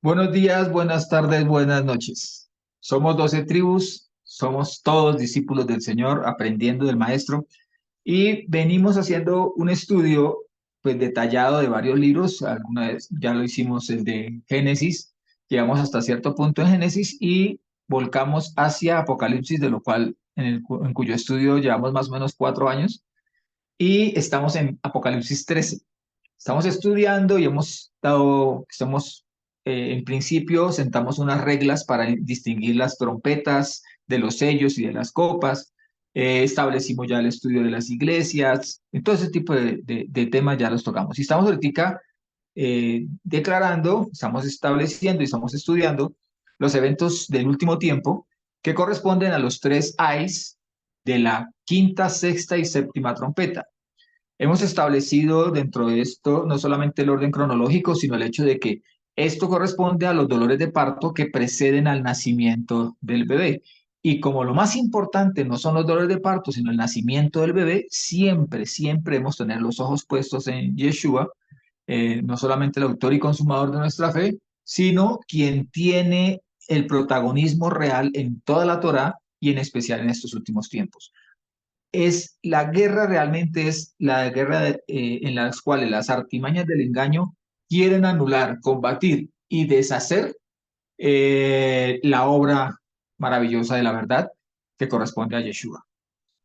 Buenos días, buenas tardes, buenas noches. Somos 12 tribus, somos todos discípulos del Señor, aprendiendo del Maestro, y venimos haciendo un estudio pues detallado de varios libros. Alguna vez ya lo hicimos el de Génesis, llegamos hasta cierto punto en Génesis y volcamos hacia Apocalipsis, de lo cual en cuyo estudio llevamos más o menos 4 años, y estamos en Apocalipsis 13. Estamos estudiando y en principio, sentamos unas reglas para distinguir las trompetas de los sellos y de las copas. Establecimos ya el estudio de las iglesias, y todo ese tipo de temas ya los tocamos. Y estamos ahorita declarando, estamos estableciendo y estamos estudiando los eventos del último tiempo que corresponden a los tres ayes de la quinta, sexta y séptima trompeta. Hemos establecido dentro de esto no solamente el orden cronológico, sino el hecho de que esto corresponde a los dolores de parto que preceden al nacimiento del bebé. Y como lo más importante no son los dolores de parto, sino el nacimiento del bebé, siempre, siempre debemos tener los ojos puestos en Yeshua, no solamente el autor y consumador de nuestra fe, sino quien tiene el protagonismo real en toda la Torá y en especial en estos últimos tiempos. La guerra realmente es la guerra en las cuales las artimañas del engaño quieren anular, combatir y deshacer la obra maravillosa de la verdad que corresponde a Yeshua.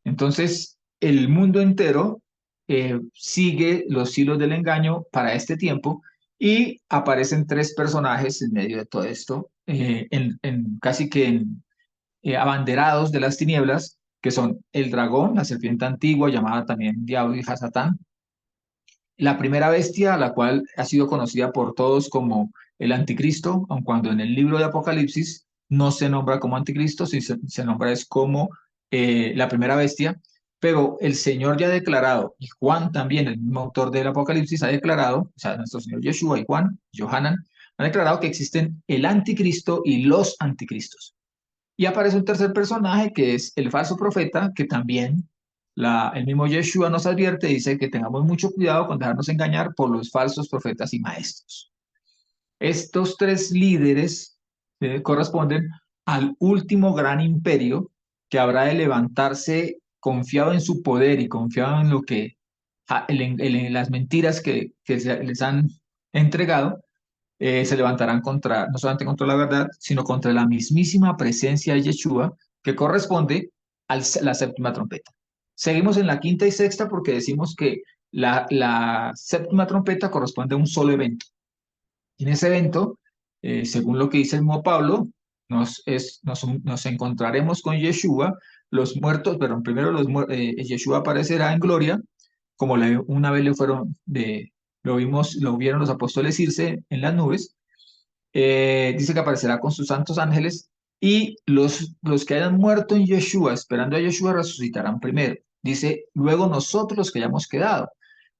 Entonces, el mundo entero sigue los hilos del engaño para este tiempo, y aparecen tres personajes en medio de todo esto, casi que abanderados de las tinieblas, que son el dragón, la serpiente antigua, llamada también Diablo y Hasatán, la primera bestia, la cual ha sido conocida por todos como el anticristo, aun cuando en el libro de Apocalipsis no se nombra como anticristo, se nombra es como la primera bestia, pero el Señor ya ha declarado, y Juan también, el mismo autor del Apocalipsis, ha declarado, o sea, nuestro Señor Yeshua y Juan, Johanan, han declarado que existen el anticristo y los anticristos. Y aparece un tercer personaje que es el falso profeta, que también el mismo Yeshua nos advierte, dice que tengamos mucho cuidado con dejarnos engañar por los falsos profetas y maestros. Estos tres líderes corresponden al último gran imperio que habrá de levantarse confiado en su poder y confiado en lo que en las mentiras que les han entregado. Se levantarán contra, no solamente contra la verdad, sino contra la mismísima presencia de Yeshua, que corresponde a la séptima trompeta. Seguimos en la quinta y sexta porque decimos que la séptima trompeta corresponde a un solo evento. En ese evento, según lo que dice el mismo Pablo, nos encontraremos con Yeshua, los muertos, pero primero Yeshua aparecerá en gloria, como una vez lo vieron los apóstoles irse en las nubes. Dice que aparecerá con sus santos ángeles, y los que hayan muerto en Yeshua, esperando a Yeshua, resucitarán primero. Dice, luego nosotros los que hayamos quedado.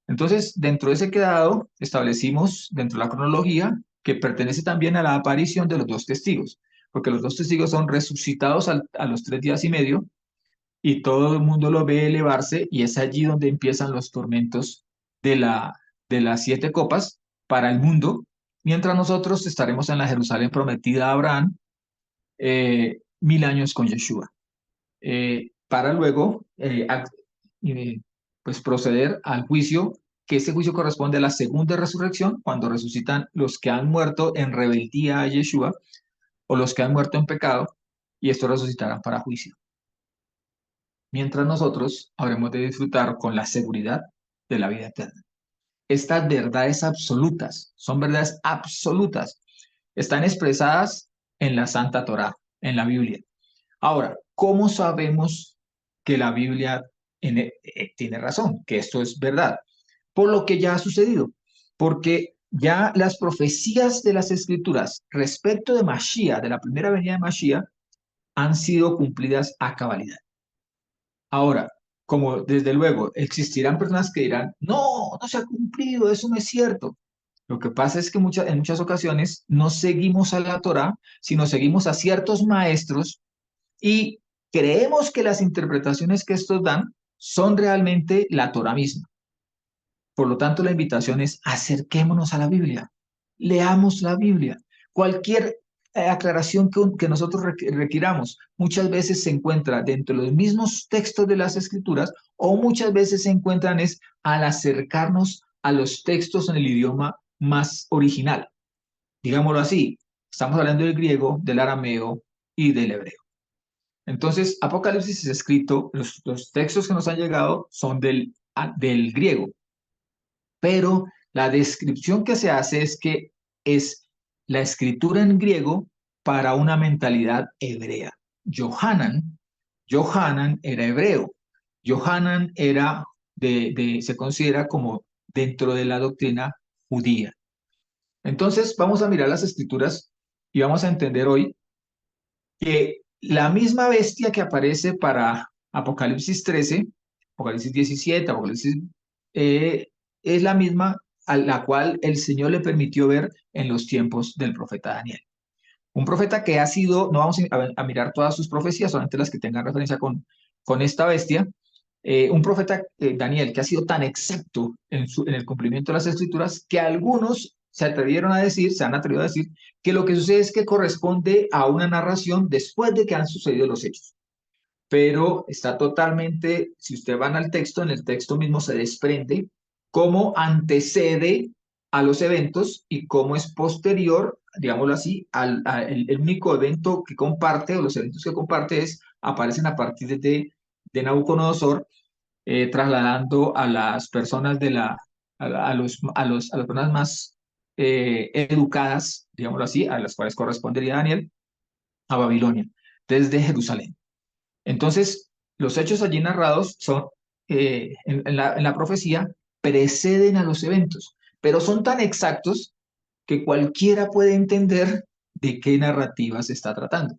Entonces, dentro de ese quedado, establecimos dentro de la cronología que pertenece también a la aparición de los dos testigos, porque los dos testigos son resucitados a los 3 días y medio, y todo el mundo lo ve elevarse, y es allí donde empiezan los tormentos de, la, de las 7 copas para el mundo, mientras nosotros estaremos en la Jerusalén prometida a Abraham, 1000 años con Yeshua, para luego pues proceder al juicio, que ese juicio corresponde a la segunda resurrección, cuando resucitan los que han muerto en rebeldía a Yeshua o los que han muerto en pecado, y estos resucitarán para juicio. Mientras nosotros habremos de disfrutar con la seguridad de la vida eterna. Estas verdades absolutas, son verdades absolutas, están expresadas en la Santa Torá, en la Biblia. Ahora, ¿cómo sabemos que la Biblia tiene razón, que esto es verdad? Por lo que ya ha sucedido, porque ya las profecías de las Escrituras respecto de Mashiach, de la primera venida de Mashiach, han sido cumplidas a cabalidad. Ahora, como desde luego existirán personas que dirán, no, no se ha cumplido, eso no es cierto. Lo que pasa es que en muchas ocasiones no seguimos a la Torá, sino seguimos a ciertos maestros, y creemos que las interpretaciones que estos dan son realmente la Torá misma. Por lo tanto, la invitación es: acerquémonos a la Biblia, leamos la Biblia, cualquier aclaración que nosotros requiramos. Muchas veces se encuentra dentro de los mismos textos de las Escrituras o muchas veces se encuentran es al acercarnos a los textos en el idioma más original. Digámoslo así, estamos hablando del griego, del arameo y del hebreo. Entonces, Apocalipsis es escrito, los textos que nos han llegado son del griego, pero la descripción que se hace es que es la escritura en griego para una mentalidad hebrea. Johanan era hebreo. Johanan era se considera como dentro de la doctrina judía. Entonces, vamos a mirar las escrituras y vamos a entender hoy que la misma bestia que aparece para Apocalipsis 13, Apocalipsis 17, Apocalipsis, eh, es la misma a la cual el Señor le permitió ver en los tiempos del profeta Daniel. Un profeta que ha sido, no vamos a mirar todas sus profecías, solamente las que tengan referencia con esta bestia, un profeta, Daniel, que ha sido tan exacto en el cumplimiento de las escrituras que algunos se atrevieron a decir, se han atrevido a decir, que lo que sucede es que corresponde a una narración después de que han sucedido los hechos. Pero está totalmente, si ustedes van al texto, en el texto mismo se desprende cómo antecede a los eventos y cómo es posterior, digámoslo así, el único evento que comparte o los eventos que comparte aparecen a partir de Nabucodonosor, trasladando a las personas a las personas más educadas, digámoslo así, a las cuales correspondería Daniel, a Babilonia, desde Jerusalén. Entonces, los hechos allí narrados son, en la profecía, preceden a los eventos, pero son tan exactos que cualquiera puede entender de qué narrativa se está tratando.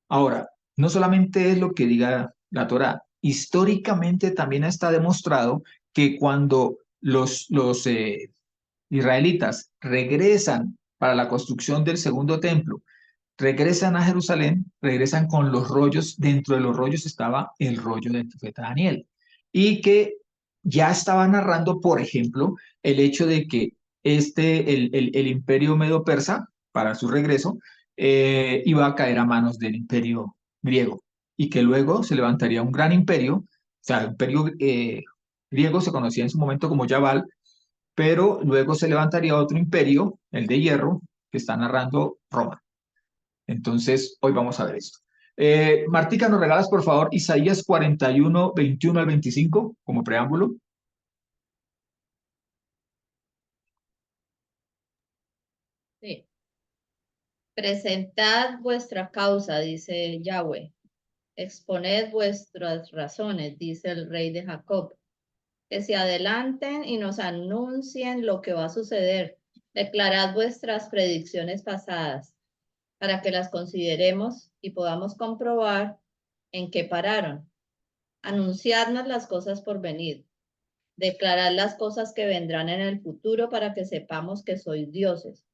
Ahora, no solamente es lo que diga la Torá, históricamente también está demostrado que cuando los israelitas regresan para la construcción del segundo templo, regresan a Jerusalén, regresan con los rollos, dentro de los rollos estaba el rollo del profeta Daniel, y que ya estaba narrando, por ejemplo, el hecho de que el imperio medo-persa, para su regreso, iba a caer a manos del imperio griego, y que luego se levantaría un gran imperio, o sea, el imperio griego se conocía en su momento como Yabal, pero luego se levantaría otro imperio, el de hierro, que está narrando Roma. Entonces, hoy vamos a ver esto. Martica, ¿nos regalas, por favor, Isaías 41, 21 al 25 como preámbulo? Sí. Presentad vuestra causa, dice Yahweh. Exponed vuestras razones, dice el rey de Jacob. Que se adelanten y nos anuncien lo que va a suceder. Declarad vuestras predicciones pasadas para que las consideremos y podamos comprobar en qué pararon. Anunciadnos las cosas por venir. Declarad las cosas que vendrán en el futuro para que sepamos que sois dioses.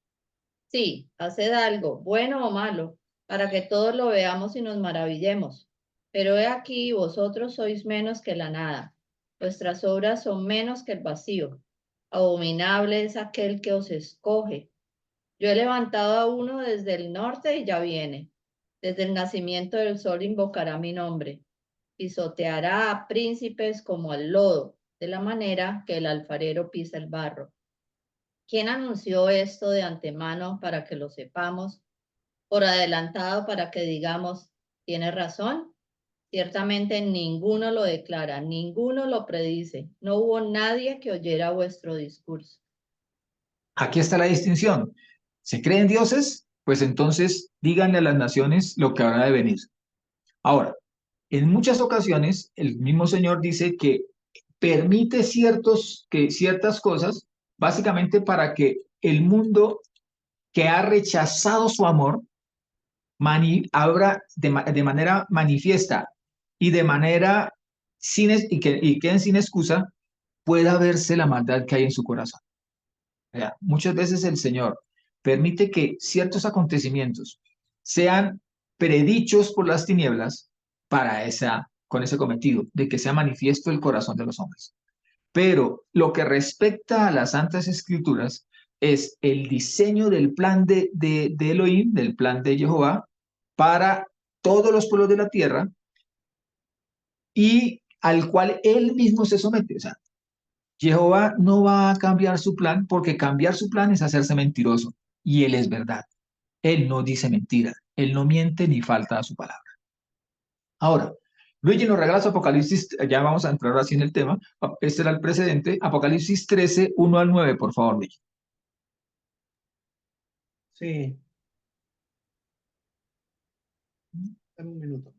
Sí, haced algo, bueno o malo, para que todos lo veamos y nos maravillemos. Pero he aquí, vosotros sois menos que la nada. Vuestras obras son menos que el vacío. Abominable es aquel que os escoge. Yo he levantado a uno desde el norte y ya viene. Desde el nacimiento del sol invocará mi nombre. Pisoteará a príncipes como al lodo, de la manera que el alfarero pisa el barro. ¿Quién anunció esto de antemano para que lo sepamos? Por adelantado para que digamos, ¿tiene razón? Ciertamente ninguno lo declara, ninguno lo predice. No hubo nadie que oyera vuestro discurso. Aquí está la distinción. ¿Se creen dioses? Pues entonces díganle a las naciones lo que habrá de venir. Ahora, en muchas ocasiones, el mismo Señor dice que permite ciertas cosas, básicamente para que el mundo que ha rechazado su amor, abra de manera manifiesta y de manera y queden sin excusa, pueda verse la maldad que hay en su corazón. O sea, muchas veces el Señor permite que ciertos acontecimientos sean predichos por las tinieblas con ese cometido, de que sea manifiesto el corazón de los hombres. Pero lo que respecta a las Santas Escrituras, es el diseño del plan de Elohim, del plan de Jehová, para todos los pueblos de la tierra y al cual él mismo se somete. O sea, Jehová no va a cambiar su plan porque cambiar su plan es hacerse mentiroso y él es verdad. Él no dice mentira, él no miente ni falta a su palabra. Ahora, Luigi nos regala su Apocalipsis, ya vamos a entrar así en el tema, este era el precedente, Apocalipsis 13, 1 al 9, por favor, Luigi. Sí, dame un minuto.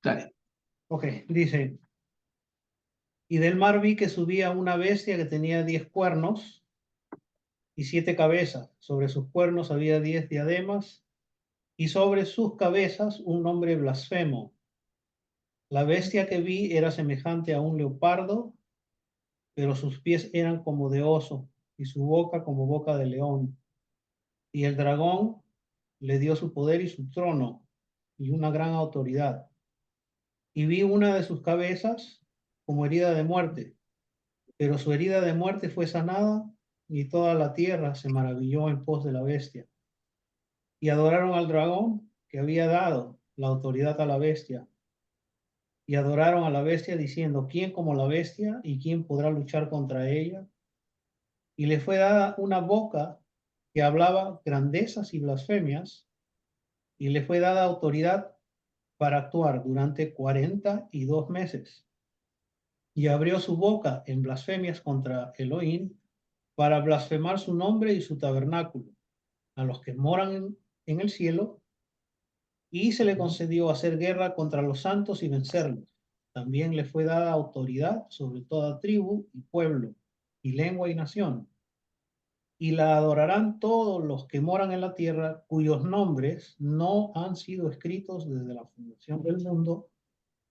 Dale. Ok, dice, y del mar vi que subía una bestia que tenía 10 cuernos y 7 cabezas. Sobre sus cuernos había 10 diademas y sobre sus cabezas un nombre blasfemo. La bestia que vi era semejante a un leopardo, pero sus pies eran como de oso y su boca como boca de león. Y el dragón le dio su poder y su trono y una gran autoridad. Y vi una de sus cabezas como herida de muerte, pero su herida de muerte fue sanada y toda la tierra se maravilló en pos de la bestia. Y adoraron al dragón que había dado la autoridad a la bestia. Y adoraron a la bestia diciendo, ¿quién como la bestia y quién podrá luchar contra ella? Y le fue dada una boca que hablaba grandezas y blasfemias, y le fue dada autoridad para actuar durante 42 meses. Y abrió su boca en blasfemias contra Elohim para blasfemar su nombre y su tabernáculo, a los que moran en el cielo, y se le concedió hacer guerra contra los santos y vencerlos. También le fue dada autoridad sobre toda tribu y pueblo, y lengua y nación. Y la adorarán todos los que moran en la tierra, cuyos nombres no han sido escritos desde la fundación del mundo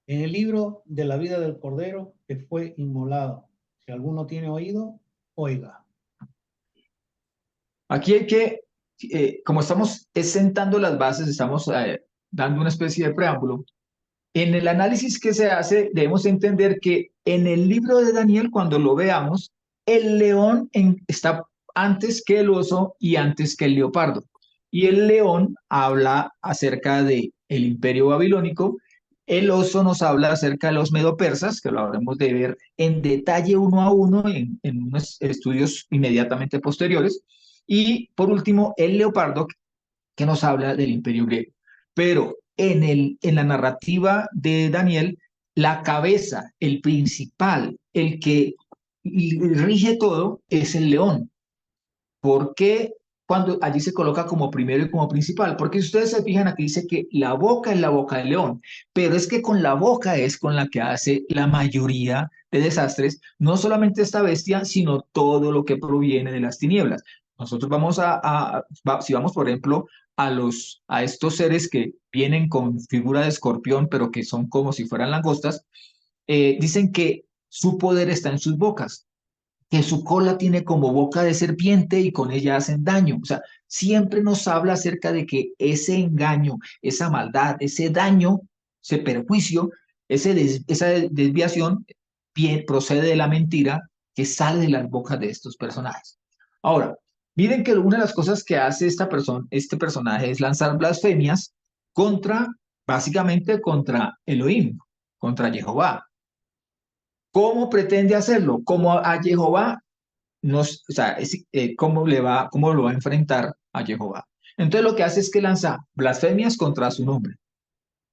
en el libro de la vida del Cordero que fue inmolado. Si alguno tiene oído, oiga. Aquí hay que, como estamos sentando las bases, estamos dando una especie de preámbulo. En el análisis que se hace, debemos entender que en el libro de Daniel, cuando lo veamos, el león está antes que el oso y antes que el leopardo. Y el león habla acerca del imperio babilónico, el oso nos habla acerca de los medopersas, que lo habremos de ver en detalle uno a uno en unos estudios inmediatamente posteriores. Y por último, el leopardo, que nos habla del imperio griego. Pero en la narrativa de Daniel, la cabeza, el principal, el que rige todo, es el león. ¿Por qué cuando allí se coloca como primero y como principal? Porque si ustedes se fijan, aquí dice que la boca es la boca del león, pero es que con la boca es con la que hace la mayoría de desastres, no solamente esta bestia, sino todo lo que proviene de las tinieblas. Nosotros vamos si vamos, por ejemplo, a estos seres que vienen con figura de escorpión, pero que son como si fueran langostas, dicen que su poder está en sus bocas, que su cola tiene como boca de serpiente y con ella hacen daño. O sea, siempre nos habla acerca de que ese engaño, esa maldad, ese daño, ese perjuicio, esa desviación procede de la mentira que sale de las bocas de estos personajes. Ahora, miren que una de las cosas que hace este personaje es lanzar blasfemias básicamente contra Elohim, contra Jehová. ¿Cómo pretende hacerlo? Como a Jehová o sea, ¿cómo cómo lo va a enfrentar a Jehová? Entonces lo que hace es que lanza blasfemias contra su nombre.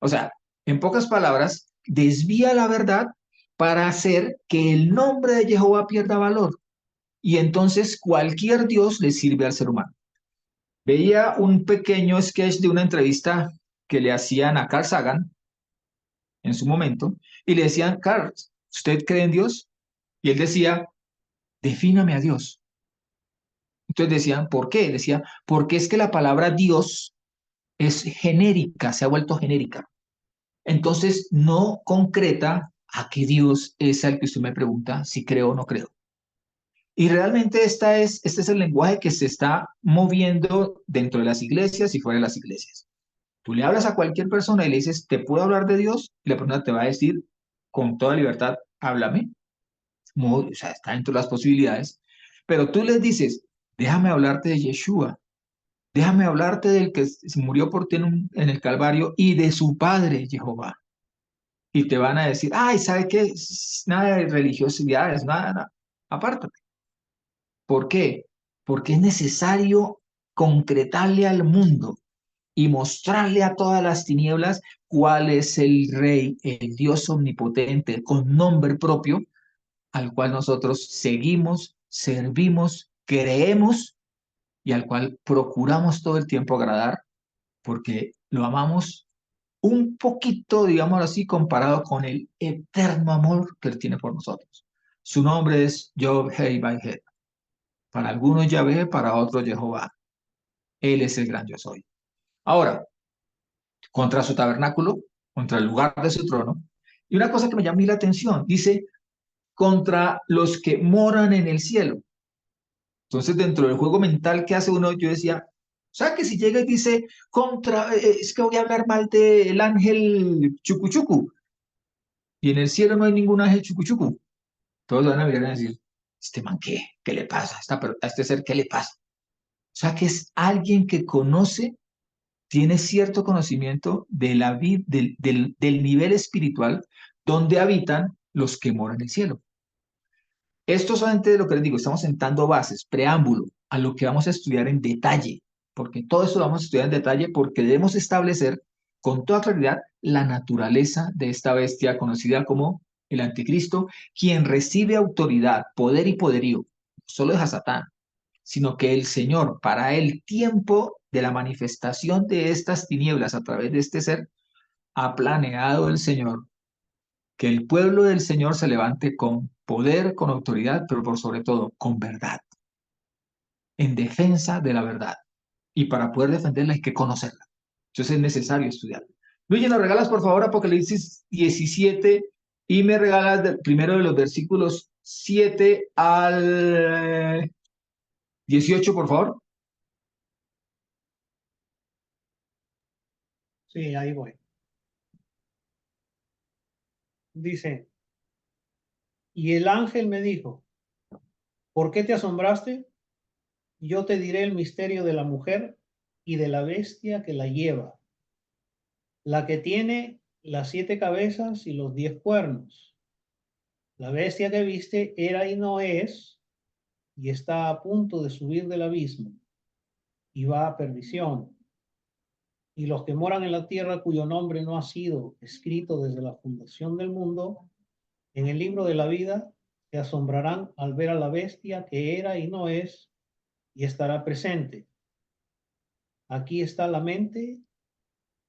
O sea, en pocas palabras, desvía la verdad para hacer que el nombre de Jehová pierda valor. Y entonces cualquier Dios le sirve al ser humano. Veía un pequeño sketch de una entrevista que le hacían a Carl Sagan en su momento y le decían, Carl, ¿usted cree en Dios? Y él decía, defíname a Dios. Entonces decían, ¿por qué? Decía, porque es que la palabra Dios es genérica, se ha vuelto genérica. Entonces no concreta a qué Dios es al que usted me pregunta si creo o no creo. Y realmente este es el lenguaje que se está moviendo dentro de las iglesias y fuera de las iglesias. Tú le hablas a cualquier persona y le dices, ¿te puedo hablar de Dios? Y la persona te va a decir con toda libertad, háblame. O sea, está dentro de las posibilidades. Pero tú les dices, Déjame hablarte de Yeshua. Déjame hablarte del que se murió por ti en el Calvario y de su Padre, Jehová. Y te van a decir, ay, ¿sabe qué? Nada de religiosidades, nada, nada. Apártate. ¿Por qué? Porque es necesario concretarle al mundo y mostrarle a todas las tinieblas cuál es el Rey, el Dios omnipotente, con nombre propio, al cual nosotros seguimos, servimos, creemos y al cual procuramos todo el tiempo agradar, porque lo amamos un poquito, digámoslo así, comparado con el eterno amor que Él tiene por nosotros. Su nombre es Yod-Heh-Vav-Heh. Para algunos Yahvé, para otros Jehová. Él es el gran yo soy. Ahora, contra su tabernáculo, contra el lugar de su trono. Y una cosa que me llama a mí la atención, dice, contra los que moran en el cielo. Entonces, dentro del juego mental que hace uno, yo decía, o sea, que si llega y dice, es que voy a hablar mal del ángel Chucuchucu, y en el cielo no hay ningún ángel Chucuchucu, todos van a mirar y decir, este man, ¿qué le pasa? A este ser, ¿qué le pasa? O sea, que es alguien que conoce, tiene cierto conocimiento de del nivel espiritual donde habitan los que moran en el cielo. Esto solamente de lo que les digo, estamos sentando bases, preámbulo a lo que vamos a estudiar en detalle, porque todo esto lo vamos a estudiar en detalle porque debemos establecer con toda claridad la naturaleza de esta bestia conocida como el anticristo, quien recibe autoridad, poder y poderío, no solo de Satán, sino que el Señor, para el tiempo de la manifestación de estas tinieblas a través de este ser, ha planeado el Señor que el pueblo del Señor se levante con poder, con autoridad, pero por sobre todo con verdad, en defensa de la verdad. Y para poder defenderla hay que conocerla. Entonces es necesario estudiarla. Luis, ¿nos regalas por favor Apocalipsis 17 y me regalas primero de los versículos 7 al 18, por favor? Sí, ahí voy. Dice, y el ángel me dijo, ¿por qué te asombraste? Yo te diré el misterio de la mujer y de la bestia que la lleva, la que tiene las 7 cabezas y los 10 cuernos. La bestia que viste era y no es, y está a punto de subir del abismo, y va a perdición. Y los que moran en la tierra cuyo nombre no ha sido escrito desde la fundación del mundo, en el libro de la vida, se asombrarán al ver a la bestia que era y no es, y estará presente. Aquí está la mente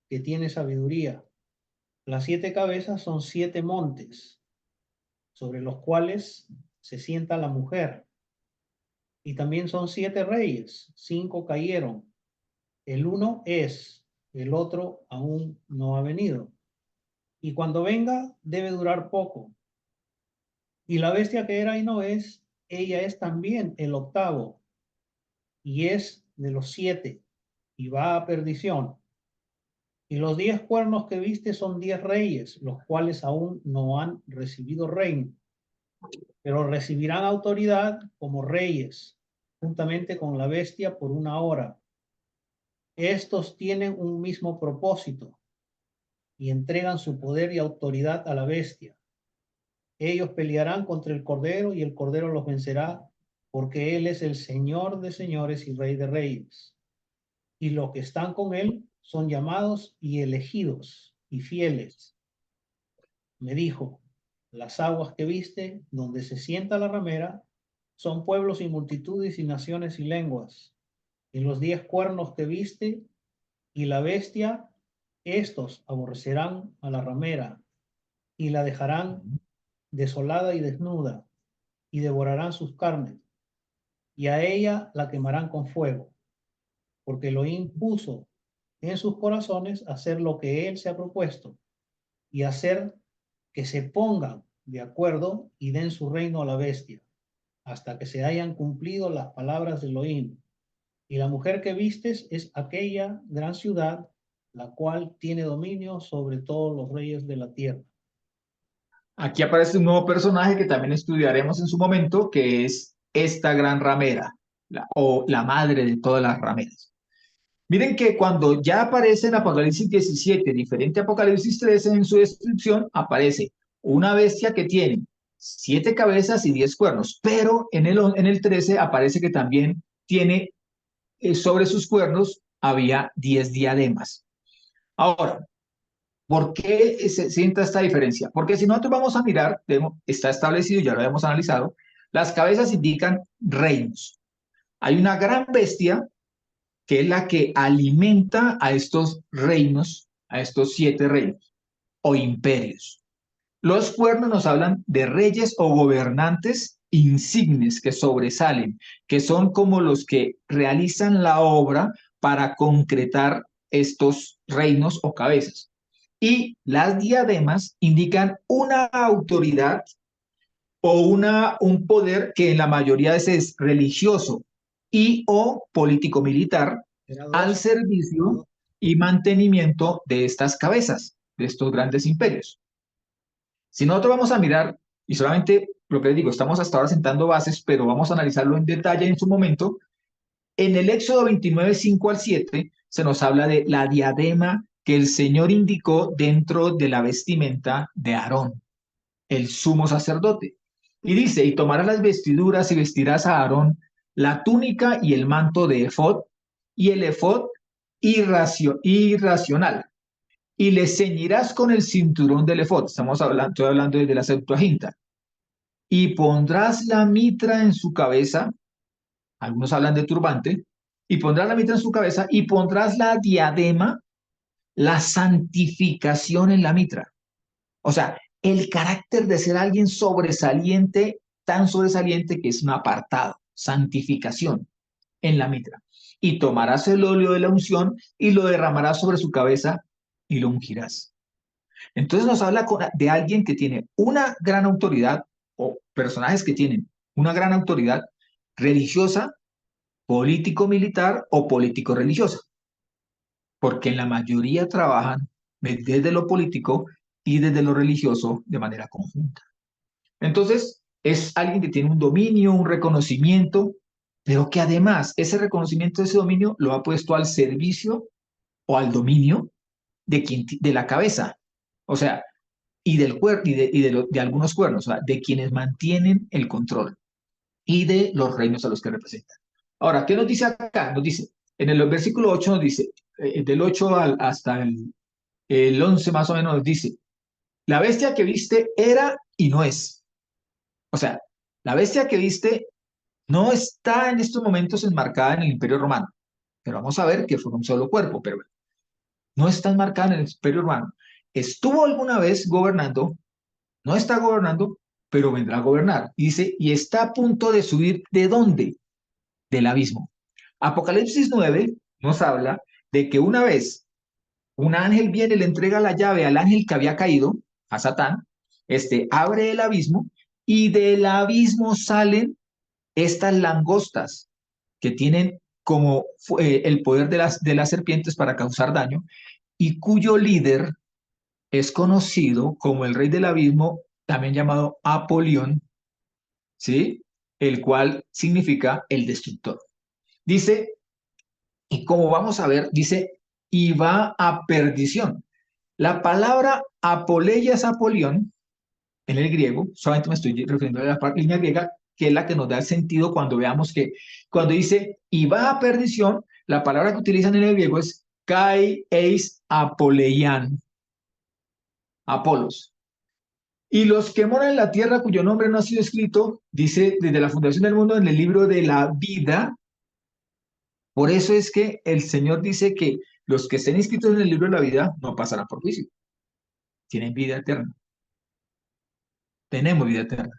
que tiene sabiduría. Las 7 cabezas son 7 montes, sobre los cuales se sienta la mujer. Y también son 7 reyes, 5 cayeron. El uno es, el otro aún no ha venido. Y cuando venga, debe durar poco. Y la bestia que era y no es, ella es también el octavo, y es de los 7, y va a perdición. Y los 10 cuernos que viste son 10 reyes, los cuales aún no han recibido reino, pero recibirán autoridad como reyes, juntamente con la bestia por una hora. Estos tienen un mismo propósito y entregan su poder y autoridad a la bestia. Ellos pelearán contra el Cordero y el Cordero los vencerá, porque Él es el Señor de señores y Rey de reyes. Y los que están con Él son llamados y elegidos y fieles. Me dijo, las aguas que viste, donde se sienta la ramera, son pueblos y multitudes y naciones y lenguas. Y los 10 cuernos que viste y la bestia, estos aborrecerán a la ramera y la dejarán desolada y desnuda, y devorarán sus carnes, y a ella la quemarán con fuego, porque Elohim puso en sus corazones hacer lo que él se ha propuesto, y hacer que se pongan de acuerdo y den su reino a la bestia, hasta que se hayan cumplido las palabras de Elohim. Y la mujer que vistes es aquella gran ciudad, la cual tiene dominio sobre todos los reyes de la tierra. Aquí aparece un nuevo personaje que también estudiaremos en su momento, que es esta gran ramera. o la madre de todas las rameras. Miren que cuando ya aparece en Apocalipsis 17, diferente a Apocalipsis 13, en su descripción aparece una bestia que tiene 7 cabezas y 10 cuernos, pero en el 13 aparece que también tiene sobre sus cuernos había 10 diademas. Ahora, ¿por qué se sienta esta diferencia? Porque si nosotros vamos a mirar, está establecido, ya lo habíamos analizado, las cabezas indican reinos. Hay una gran bestia que es la que alimenta a estos reinos, a estos 7 reinos o imperios. Los cuernos nos hablan de reyes o gobernantes insignes que sobresalen, que son como los que realizan la obra para concretar estos reinos o cabezas. Y las diademas indican una autoridad o un poder que en la mayoría de veces es religioso y o político-militar al servicio y mantenimiento de estas cabezas, de estos grandes imperios. Si nosotros vamos a mirar, y solamente lo que les digo, estamos hasta ahora sentando bases, pero vamos a analizarlo en detalle en su momento, en el Éxodo 29, 5 al 7, se nos habla de la diadema que el Señor indicó dentro de la vestimenta de Aarón, el sumo sacerdote. Y dice, y tomarás las vestiduras y vestirás a Aarón la túnica y el manto de efod, y el efod irracional, y le ceñirás con el cinturón del efod. Estoy hablando desde la Septuaginta. Y pondrás la mitra en su cabeza, algunos hablan de turbante, y pondrás la mitra en su cabeza, y pondrás la diadema, la santificación en la mitra. O sea, el carácter de ser alguien sobresaliente, tan sobresaliente que es un apartado, santificación en la mitra. Y tomarás el óleo de la unción y lo derramarás sobre su cabeza y lo ungirás. Entonces nos habla de alguien que tiene una gran autoridad o personajes que tienen una gran autoridad religiosa, político-militar o político-religiosa, porque en la mayoría trabajan desde lo político y desde lo religioso de manera conjunta. Entonces, es alguien que tiene un dominio, un reconocimiento, pero que además ese reconocimiento, ese dominio lo ha puesto al servicio o al dominio de la cabeza. O sea, y del cuerno de algunos cuernos, o sea, de quienes mantienen el control y de los reinos a los que representan. Ahora, ¿qué nos dice acá? Nos dice, en el versículo 8 nos dice, del 8 hasta el 11 más o menos nos dice, la bestia que viste era y no es. O sea, la bestia que viste no está en estos momentos enmarcada en el Imperio Romano, pero vamos a ver que fue un solo cuerpo, pero no está enmarcada en el Imperio Romano. Estuvo alguna vez gobernando, no está gobernando, pero vendrá a gobernar. Y dice, y está a punto de subir, ¿de dónde? Del abismo. Apocalipsis 9 nos habla de que una vez un ángel viene y le entrega la llave al ángel que había caído, a Satán, abre el abismo y del abismo salen estas langostas que tienen como el poder de las serpientes para causar daño y cuyo líder es conocido como el rey del abismo, también llamado Apolión, ¿sí? El cual significa el destructor. Dice, y como vamos a ver, dice, y va a perdición. La palabra apoleia es Apolión en el griego, solamente me estoy refiriendo a la línea griega, que es la que nos da el sentido cuando veamos que, cuando dice, y va a perdición, la palabra que utilizan en el griego es kai eis apoleian, Apolos. Y los que moran en la tierra cuyo nombre no ha sido escrito, dice desde la fundación del mundo en el libro de la vida. Por eso es que el Señor dice que los que estén inscritos en el libro de la vida no pasarán por juicio. Tienen vida eterna. Tenemos vida eterna.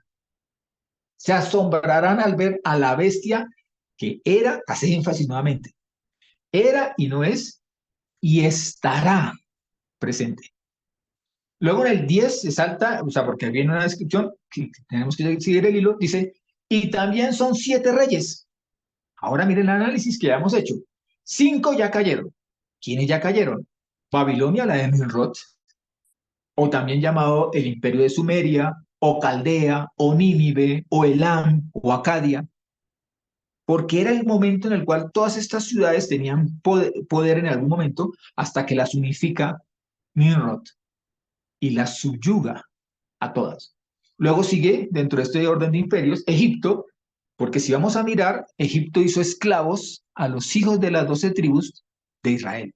Se asombrarán al ver a la bestia que era, hace énfasis nuevamente, era y no es, y estará presente. Luego en el 10 se salta, o sea, porque viene una descripción, que tenemos que seguir el hilo, dice, y también son 7 reyes. Ahora miren el análisis que ya hemos hecho. 5 ya cayeron. ¿Quiénes ya cayeron? Babilonia, la de Nimrod, o también llamado el Imperio de Sumeria, o Caldea, o Nínive, o Elam, o Acadia. porque era el momento en el cual todas estas ciudades tenían poder en algún momento hasta que las unifica Nimrod y las subyuga a todas. Luego sigue, dentro de este orden de imperios, Egipto, porque si vamos a mirar, Egipto hizo esclavos a los hijos de las 12 tribus de Israel.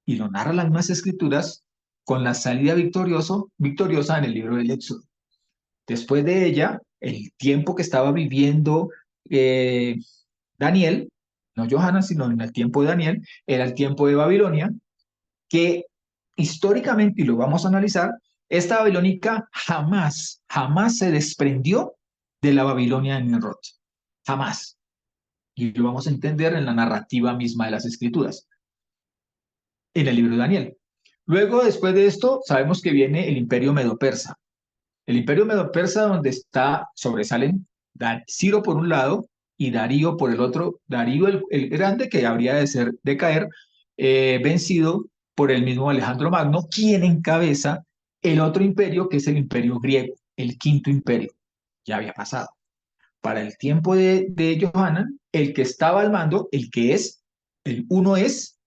Y lo narran las mismas escrituras con la salida victoriosa en el libro del Éxodo. Después de ella, el tiempo que estaba viviendo eh, Daniel, no Johanna, sino en el tiempo de Daniel, era el tiempo de Babilonia, que históricamente, y lo vamos a analizar, esta babilónica jamás se desprendió de la Babilonia de Nimrod. Jamás. Y lo vamos a entender en la narrativa misma de las escrituras, en el libro de Daniel. Luego, después de esto, sabemos que viene el imperio medo-persa. El imperio medo-persa, donde sobresalen Ciro por un lado y Darío por el otro. Darío el grande, que habría de caer, vencido por el mismo Alejandro Magno, quien encabeza el otro imperio, que es el imperio griego, el quinto imperio. Ya había pasado. Para el tiempo de Johanan, el que estaba al mando, el uno es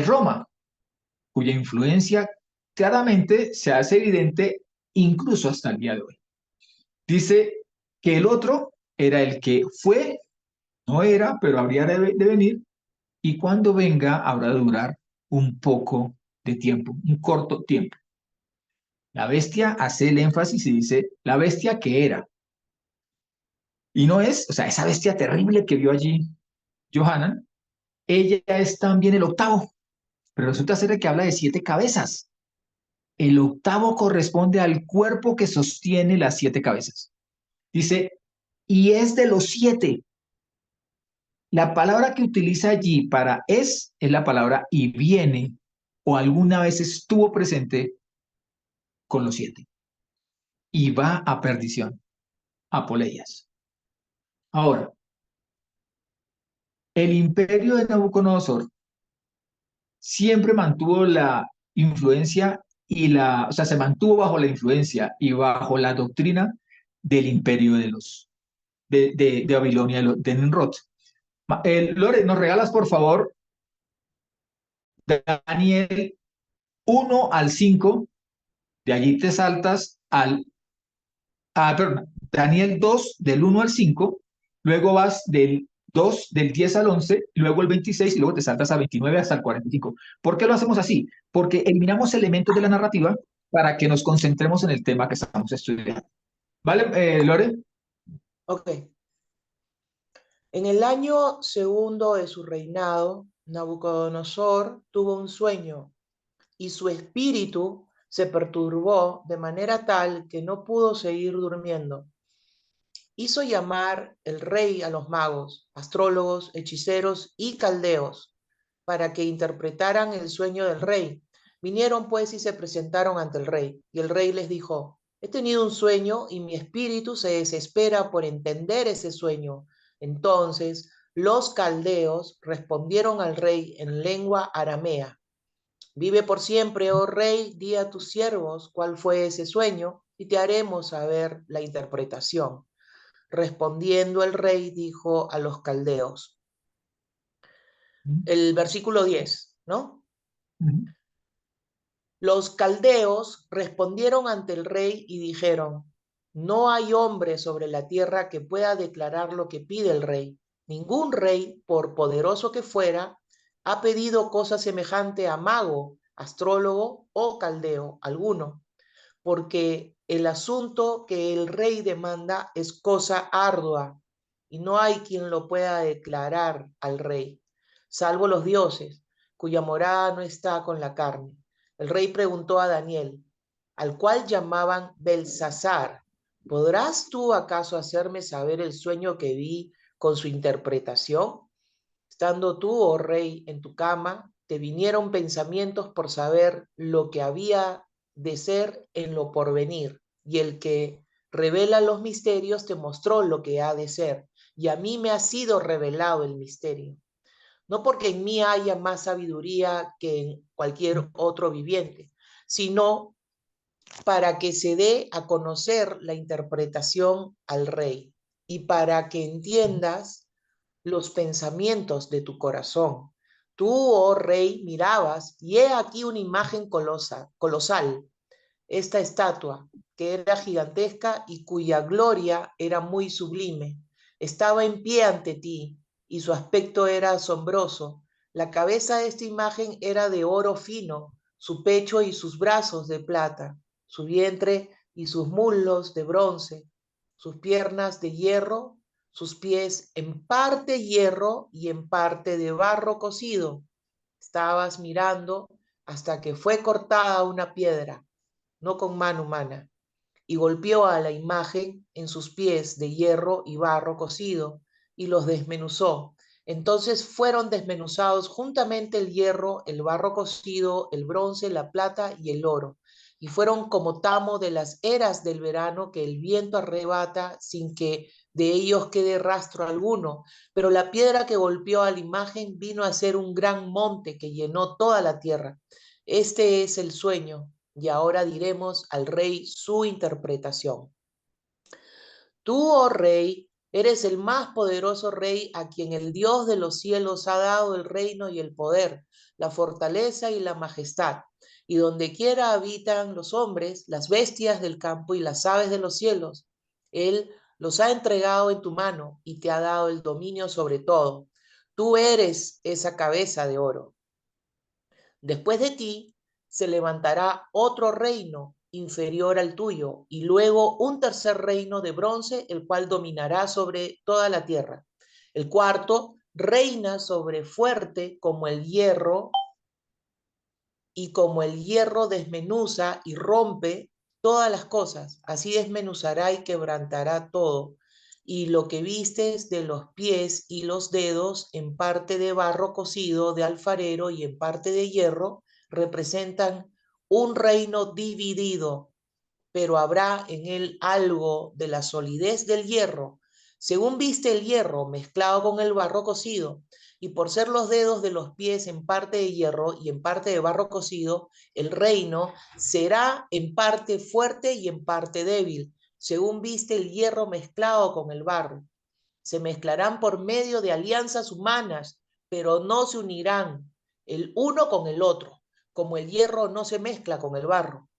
Roma, cuya influencia claramente se hace evidente incluso hasta el día de hoy. Dice que el otro era el que fue, no era, pero habría de venir, y cuando venga habrá de durar un poco de tiempo, un corto tiempo. La bestia hace el énfasis y dice, la bestia que era. Y no es, o sea, esa bestia terrible que vio allí Johanan, ella es también el octavo, pero resulta ser que habla de 7 cabezas. El octavo corresponde al cuerpo que sostiene las 7 cabezas. Dice, y es de los 7. La palabra que utiliza allí para es la palabra y viene o alguna vez estuvo presente con los 7 y va a perdición, a Poleas. Ahora, el imperio de Nabucodonosor siempre mantuvo la influencia o sea, se mantuvo bajo la influencia y bajo la doctrina del imperio de Babilonia, de Nimrod. Lore, ¿nos regalas, por favor, Daniel 1 al 5? De allí te saltas perdón, Daniel 2 del 1 al 5, luego vas del 10 al 11, luego el 26 y luego te saltas a 29 hasta el 45. ¿Por qué lo hacemos así? Porque eliminamos elementos de la narrativa para que nos concentremos en el tema que estamos estudiando. ¿Vale, Lore? Ok. En el año segundo de su reinado, Nabucodonosor tuvo un sueño y su espíritu se perturbó de manera tal que no pudo seguir durmiendo. Hizo llamar el rey a los magos, astrólogos, hechiceros y caldeos para que interpretaran el sueño del rey. Vinieron pues y se presentaron ante el rey, y el rey les dijo: he tenido un sueño y mi espíritu se desespera por entender ese sueño. Entonces los caldeos respondieron al rey en lengua aramea: vive por siempre, oh rey, di a tus siervos cuál fue ese sueño y te haremos saber la interpretación. Respondiendo el rey dijo a los caldeos, el versículo 10, ¿no? Los caldeos respondieron ante el rey y dijeron: no hay hombre sobre la tierra que pueda declarar lo que pide el rey. Ningún rey, por poderoso que fuera, ha pedido cosa semejante a mago, astrólogo o caldeo alguno, porque el asunto que el rey demanda es cosa ardua y no hay quien lo pueda declarar al rey, salvo los dioses, cuya morada no está con la carne. El rey preguntó a Daniel, al cual llamaban Belsasar: ¿podrás tú acaso hacerme saber el sueño que vi con su interpretación? Estando tú, oh rey, en tu cama, te vinieron pensamientos por saber lo que había de ser en lo porvenir, y el que revela los misterios te mostró lo que ha de ser, y a mí me ha sido revelado el misterio. No porque en mí haya más sabiduría que en cualquier otro viviente, sino para que se dé a conocer la interpretación al rey y para que entiendas los pensamientos de tu corazón. Tú, oh rey, mirabas, y he aquí una imagen colosal, esta estatua, que era gigantesca y cuya gloria era muy sublime. Estaba en pie ante ti, y su aspecto era asombroso. La cabeza de esta imagen era de oro fino, su pecho y sus brazos de plata, su vientre y sus muslos de bronce, sus piernas de hierro, sus pies en parte hierro y en parte de barro cocido. Estabas mirando hasta que fue cortada una piedra, no con mano humana, y golpeó a la imagen en sus pies de hierro y barro cocido, y los desmenuzó. Entonces fueron desmenuzados juntamente el hierro, el barro cocido, el bronce, la plata y el oro, y fueron como tamo de las eras del verano que el viento arrebata sin que de ellos quede rastro alguno. Pero la piedra que golpeó a la imagen vino a ser un gran monte que llenó toda la tierra. Este es el sueño, y ahora diremos al rey su interpretación. Tú, oh rey, eres el más poderoso rey a quien el Dios de los cielos ha dado el reino y el poder, la fortaleza y la majestad. Y donde quiera habitan los hombres, las bestias del campo y las aves de los cielos, Él los ha entregado en tu mano y te ha dado el dominio sobre todo. Tú eres esa cabeza de oro. Después de ti se levantará otro reino inferior al tuyo, y luego un tercer reino de bronce, el cual dominará sobre toda la tierra. El cuarto reina sobre fuerte como el hierro, y como el hierro desmenuza y rompe todas las cosas, así desmenuzará y quebrantará todo. Y lo que vistes de los pies y los dedos, en parte de barro cocido de alfarero y en parte de hierro, representan un reino dividido, pero habrá en él algo de la solidez del hierro, según viste el hierro mezclado con el barro cocido, y por ser los dedos de los pies en parte de hierro y en parte de barro cocido, el reino será en parte fuerte y en parte débil, según viste el hierro mezclado con el barro. Se mezclarán por medio de alianzas humanas, pero no se unirán el uno con el otro, como el hierro no se mezcla con el barro.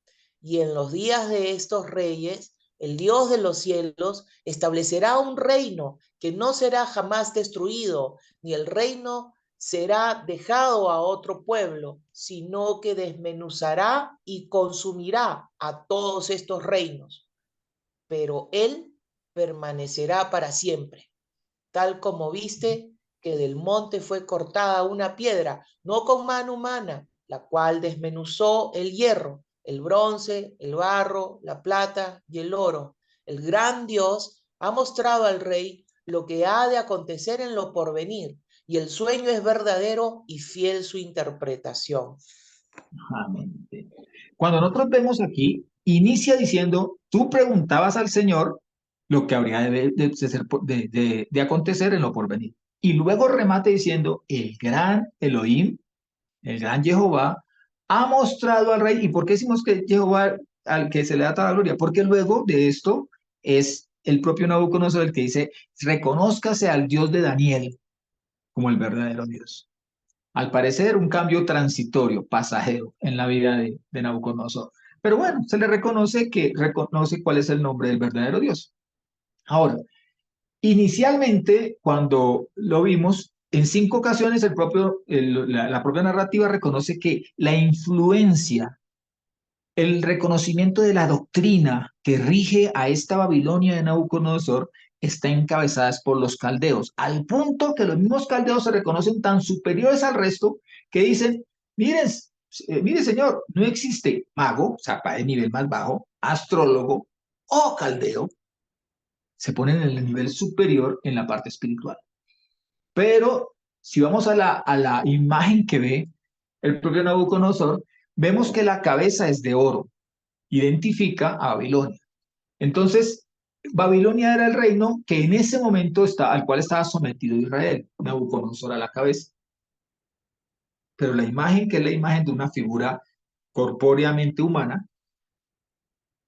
Y en los días de estos reyes, el Dios de los cielos establecerá un reino que no será jamás destruido, ni el reino será dejado a otro pueblo, sino que desmenuzará y consumirá a todos estos reinos. Pero él permanecerá para siempre, tal como viste que del monte fue cortada una piedra, no con mano humana, la cual desmenuzó el hierro, el bronce, el barro, la plata y el oro. El gran Dios ha mostrado al rey lo que ha de acontecer en lo porvenir, y el sueño es verdadero y fiel su interpretación. Amén. Cuando nosotros vemos aquí, inicia diciendo, tú preguntabas al Señor lo que habría de acontecer en lo porvenir. Y luego remate diciendo, el gran Elohim, el gran Jehová, ha mostrado al rey. ¿Y por qué decimos que Jehová al que se le da toda la gloria? Porque luego de esto es el propio Nabucodonosor el que dice, reconózcase al Dios de Daniel como el verdadero Dios. Al parecer, un cambio transitorio, pasajero en la vida de Nabucodonosor. Pero bueno, se le reconoce que reconoce cuál es el nombre del verdadero Dios. Ahora, inicialmente, cuando lo vimos, en 5 ocasiones la propia narrativa reconoce que la influencia, el reconocimiento de la doctrina que rige a esta Babilonia de Nabucodonosor está encabezada por los caldeos, al punto que los mismos caldeos se reconocen tan superiores al resto que dicen, miren, mire señor, no existe mago, o sea, para el nivel más bajo, astrólogo o caldeo, se ponen en el nivel superior en la parte espiritual. Pero si vamos a la imagen que ve el propio Nabucodonosor, vemos que la cabeza es de oro, identifica a Babilonia. Entonces, Babilonia era el reino que en ese momento al cual estaba sometido Israel, Nabucodonosor a la cabeza. Pero la imagen, que es la imagen de una figura corpóreamente humana,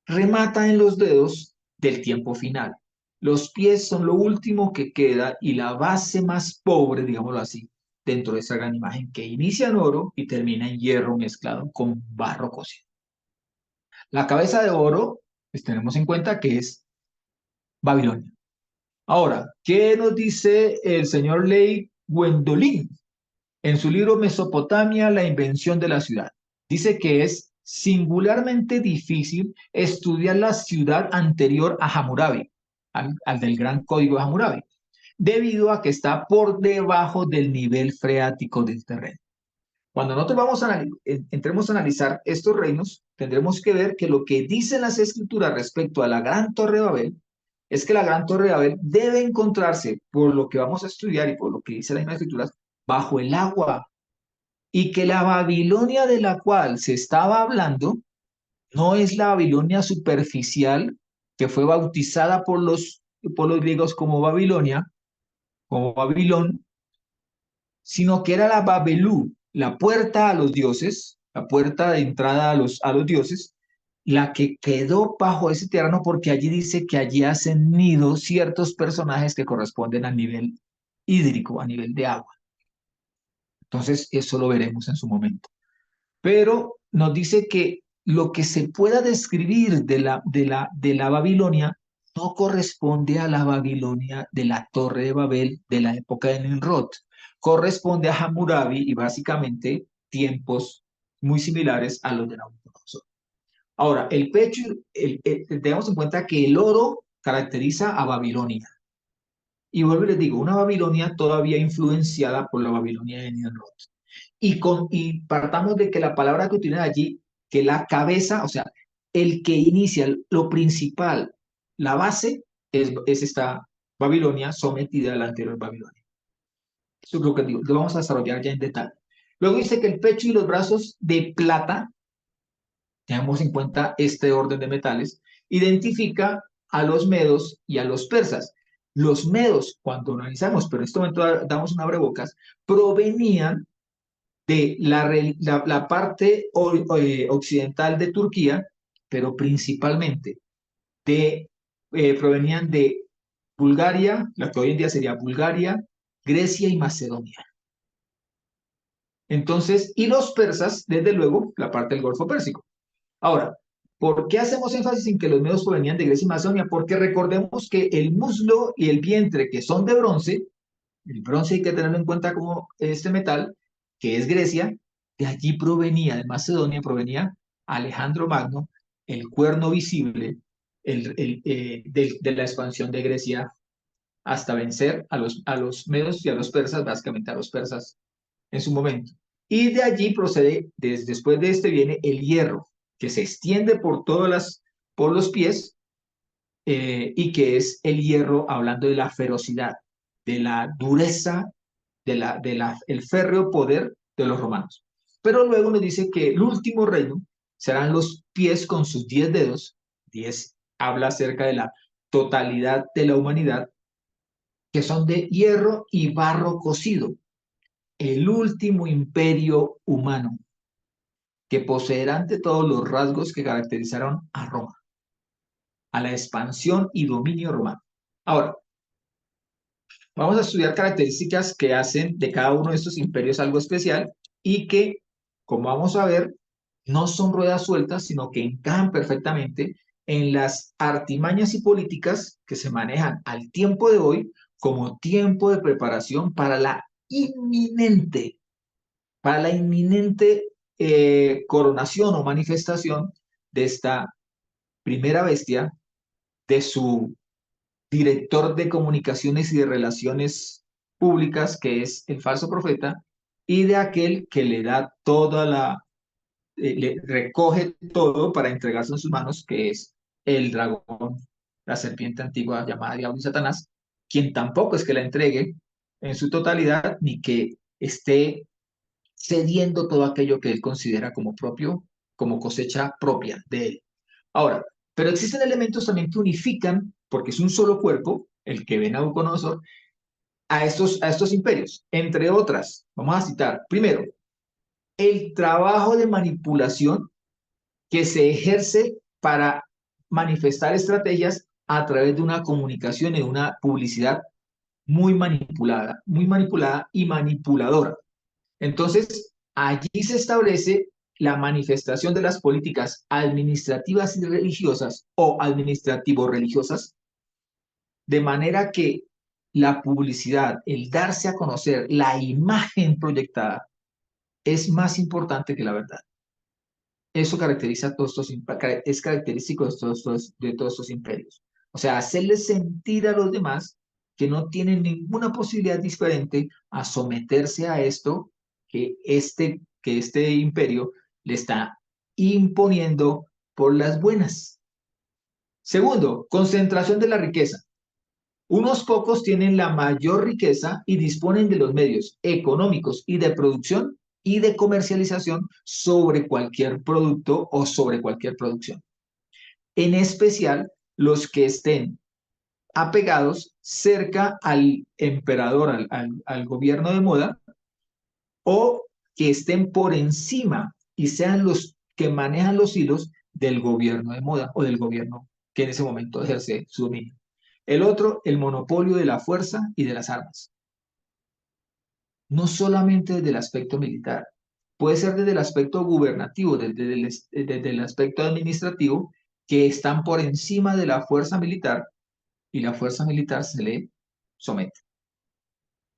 remata en los dedos del tiempo final. Los pies son lo último que queda y la base más pobre, digámoslo así, dentro de esa gran imagen que inicia en oro y termina en hierro mezclado con barro cocido. La cabeza de oro, pues tenemos en cuenta que es Babilonia. Ahora, ¿qué nos dice el señor Leigh Gwendolyn en su libro Mesopotamia, la invención de la ciudad? Dice que es singularmente difícil estudiar la ciudad anterior a Hammurabi, al del gran código de Hammurabi, debido a que está por debajo del nivel freático del terreno. Cuando nosotros entremos a analizar estos reinos, tendremos que ver que lo que dicen las escrituras respecto a la Gran Torre de Babel es que la Gran Torre de Babel debe encontrarse, por lo que vamos a estudiar y por lo que dice la misma escritura, bajo el agua, y que la Babilonia de la cual se estaba hablando no es la Babilonia superficial que fue bautizada por los griegos como Babilonia, como Babilón, sino que era la Babelú, la puerta a los dioses, la puerta de entrada a los dioses, la que quedó bajo ese terreno porque allí dice que allí hacen nido ciertos personajes que corresponden al nivel hídrico, a nivel de agua. Entonces, eso lo veremos en su momento. Pero nos dice que lo que se pueda describir de la Babilonia no corresponde a la Babilonia de la Torre de Babel de la época de Nimrod. Corresponde a Hammurabi y básicamente tiempos muy similares a los de Nabucodonosor. Ahora, el pecho, tenemos en cuenta que el oro caracteriza a Babilonia. Y vuelvo y les digo, una Babilonia todavía influenciada por la Babilonia de Nimrod. Y partamos de que la palabra que utilizan allí, que la cabeza, o sea, el que inicia, lo principal, la base, es esta Babilonia sometida a la anterior Babilonia. Eso es lo que digo, lo vamos a desarrollar ya en detalle. Luego dice que el pecho y los brazos de plata, tenemos en cuenta este orden de metales, identifica a los medos y a los persas. Los medos, cuando analizamos, pero en este momento damos un abrebocas, provenían de la parte occidental de Turquía, pero principalmente provenían de Bulgaria, la que hoy en día sería Bulgaria, Grecia y Macedonia. Entonces, y los persas, desde luego, la parte del Golfo Pérsico. Ahora, ¿por qué hacemos énfasis en que los medos provenían de Grecia y Macedonia? Porque recordemos que el muslo y el vientre, que son de bronce, el bronce hay que tenerlo en cuenta como este metal, que es Grecia, de allí provenía, de Macedonia provenía Alejandro Magno, el cuerno visible de la expansión de Grecia hasta vencer a los medos y a los persas, básicamente a los persas en su momento. Y de allí procede, después de este viene el hierro, que se extiende por los pies y que es el hierro hablando de la ferocidad, de la dureza, el férreo poder de los romanos. Pero luego nos dice que el último reino serán los pies con sus 10 dedos. 10 habla acerca de la totalidad de la humanidad, que son de hierro y barro cocido. El último imperio humano, que poseerá ante todos los rasgos que caracterizaron a Roma, a la expansión y dominio romano. Ahora, vamos a estudiar características que hacen de cada uno de estos imperios algo especial y que, como vamos a ver, no son ruedas sueltas, sino que encajan perfectamente en las artimañas y políticas que se manejan al tiempo de hoy como tiempo de preparación para la inminente, coronación o manifestación de esta primera bestia, de su director de comunicaciones y de relaciones públicas, que es el falso profeta, y de aquel que le da le recoge todo para entregarse en sus manos, que es el dragón, la serpiente antigua llamada Diablo y Satanás, quien tampoco es que la entregue en su totalidad, ni que esté cediendo todo aquello que él considera como propio, como cosecha propia de él. Ahora, pero existen elementos también que unifican, porque es un solo cuerpo, el que ve Nabucodonosor, a estos imperios. Entre otras, vamos a citar, primero, el trabajo de manipulación que se ejerce para manifestar estrategias a través de una comunicación y una publicidad muy manipulada y manipuladora. Entonces, allí se establece la manifestación de las políticas administrativas y religiosas o administrativo-religiosas, de manera que la publicidad, el darse a conocer, la imagen proyectada, es más importante que la verdad. Eso caracteriza a todos es característico de todos estos imperios. O sea, hacerles sentir a los demás que no tienen ninguna posibilidad diferente a someterse a esto que este imperio le está imponiendo por las buenas. Segundo, concentración de la riqueza. Unos pocos tienen la mayor riqueza y disponen de los medios económicos y de producción y de comercialización sobre cualquier producto o sobre cualquier producción. En especial, los que estén apegados cerca al emperador, al gobierno de moda, o que estén por encima y sean los que manejan los hilos del gobierno de moda o del gobierno que en ese momento ejerce su dominio. El otro, el monopolio de la fuerza y de las armas. No solamente desde el aspecto militar, puede ser desde el aspecto gubernativo, desde el aspecto administrativo, que están por encima de la fuerza militar y la fuerza militar se le somete.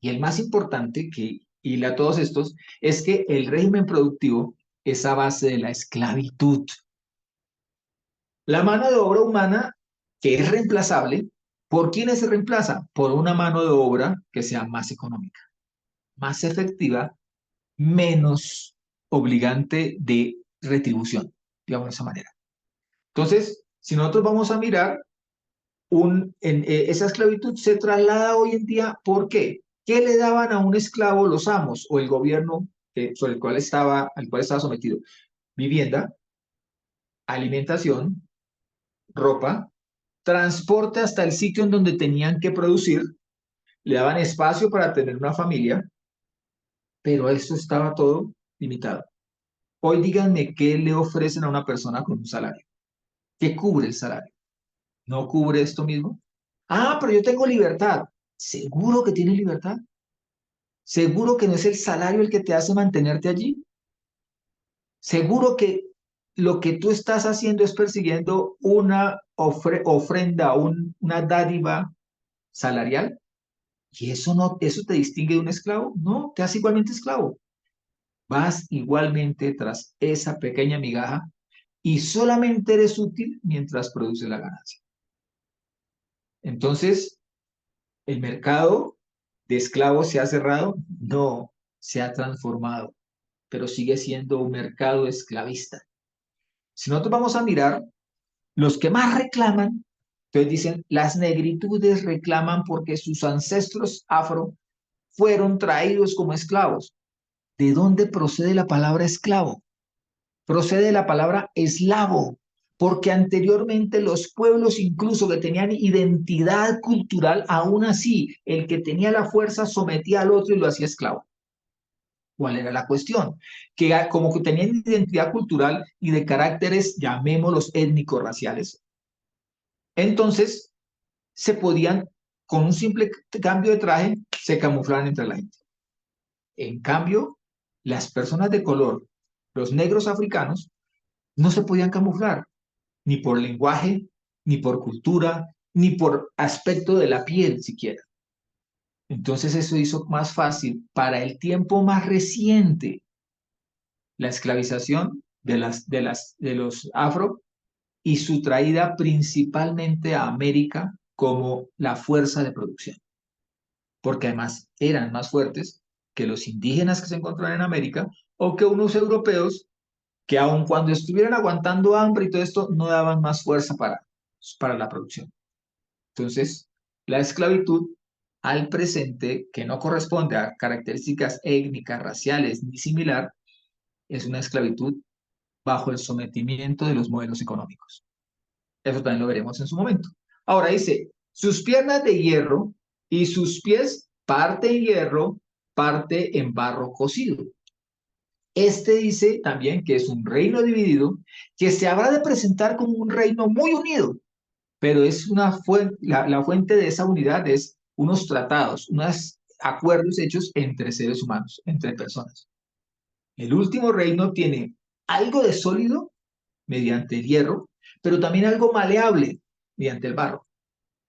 Y el más importante que hila a todos estos es que el régimen productivo es a base de la esclavitud. La mano de obra humana, que es reemplazable, ¿por quiénes se reemplaza? Por una mano de obra que sea más económica, más efectiva, menos obligante de retribución, digamos de esa manera. Entonces, si nosotros vamos a mirar, esa esclavitud se traslada hoy en día, ¿por qué? ¿Qué le daban a un esclavo los amos o el gobierno sobre el cual al cual estaba sometido? Vivienda, alimentación, ropa, transporte hasta el sitio en donde tenían que producir, le daban espacio para tener una familia, pero eso estaba todo limitado. Hoy díganme qué le ofrecen a una persona con un salario. ¿Qué cubre el salario? ¿No cubre esto mismo? Ah, pero yo tengo libertad. ¿Seguro que tienes libertad? ¿Seguro que no es el salario el que te hace mantenerte allí? ¿Seguro que lo que tú estás haciendo es persiguiendo una ofrenda, una dádiva salarial? ¿Y eso te distingue de un esclavo? No, te hace igualmente esclavo. Vas igualmente tras esa pequeña migaja y solamente eres útil mientras produce la ganancia. Entonces, ¿el mercado de esclavos se ha cerrado? No, se ha transformado, pero sigue siendo un mercado esclavista. Si nosotros vamos a mirar, los que más reclaman, entonces dicen, las negritudes reclaman porque sus ancestros afro fueron traídos como esclavos. ¿De dónde procede la palabra esclavo? Procede de la palabra eslavo, porque anteriormente los pueblos incluso que tenían identidad cultural, aún así, el que tenía la fuerza sometía al otro y lo hacía esclavo. ¿Cuál era la cuestión? Que como que tenían identidad cultural y de caracteres, llamémoslos étnicos raciales, entonces se podían, con un simple cambio de traje, se camuflaban entre la gente. En cambio, las personas de color, los negros africanos, no se podían camuflar, ni por lenguaje, ni por cultura, ni por aspecto de la piel siquiera. Entonces eso hizo más fácil para el tiempo más reciente la esclavización de los afro y su traída principalmente a América como la fuerza de producción, porque además eran más fuertes que los indígenas que se encontraban en América o que unos europeos que aun cuando estuvieran aguantando hambre y todo esto, no daban más fuerza para la producción. Entonces, la esclavitud al presente, que no corresponde a características étnicas, raciales ni similar, es una esclavitud bajo el sometimiento de los modelos económicos. Eso también lo veremos en su momento. Ahora dice, sus piernas de hierro y sus pies parte en hierro, parte en barro cocido. Este dice también que es un reino dividido que se habrá de presentar como un reino muy unido. pero es una fuente, la fuente de esa unidad es unos tratados, unos acuerdos hechos entre seres humanos, entre personas. El último reino tiene algo de sólido mediante el hierro, pero también algo maleable mediante el barro.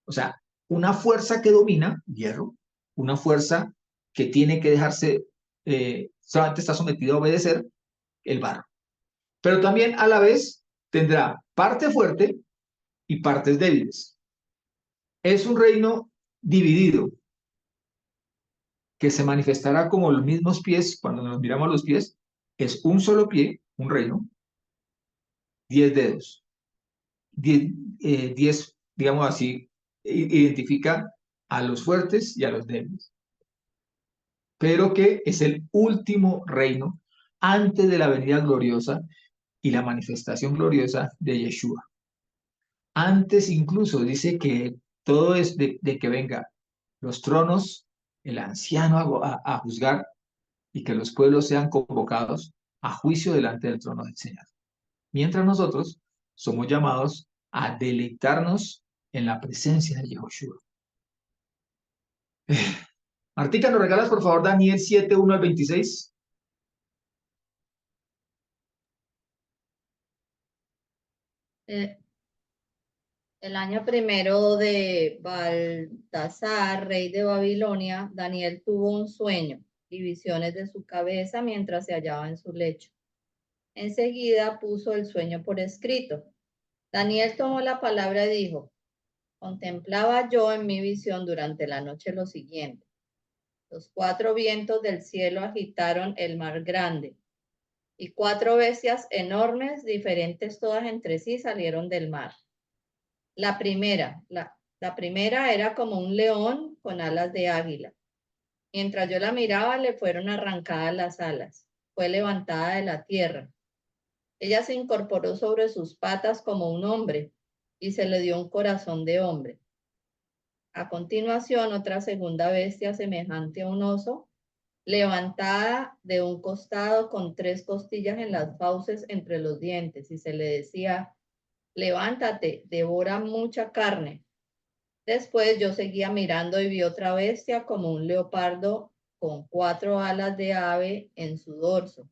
O sea, una fuerza que domina, hierro, una fuerza que tiene que dejarse, solamente está sometido a obedecer, el barro. Pero también a la vez tendrá parte fuerte y partes débiles. Es un reino dividido que se manifestará como los mismos pies, cuando nos miramos los pies, es un solo pie, un reino, 10 dedos. 10, digamos así, identifica a los fuertes y a los débiles, pero que es el último reino antes de la venida gloriosa y la manifestación gloriosa de Yeshua. Antes incluso dice que todo es de que venga los tronos, el anciano a juzgar y que los pueblos sean convocados a juicio delante del trono del Señor. Mientras nosotros somos llamados a deleitarnos en la presencia de Yahushua. Martica, ¿nos regalas por favor Daniel 7, 1 al 26? El año primero de Baltasar, rey de Babilonia, Daniel tuvo un sueño y visiones de su cabeza mientras se hallaba en su lecho. Enseguida puso el sueño por escrito. Daniel tomó la palabra y dijo: contemplaba yo en mi visión durante la noche lo siguiente. Los 4 vientos del cielo agitaron el mar grande, y 4 bestias enormes, diferentes todas entre sí, salieron del mar. La primera era como un león con alas de águila. Mientras yo la miraba, le fueron arrancadas las alas. Fue levantada de la tierra. Ella se incorporó sobre sus patas como un hombre y se le dio un corazón de hombre. A continuación, otra segunda bestia semejante a un oso, levantada de un costado con 3 costillas en las fauces entre los dientes, y se le decía: levántate, devora mucha carne. Después yo seguía mirando y vi otra bestia como un leopardo con 4 alas de ave en su dorso.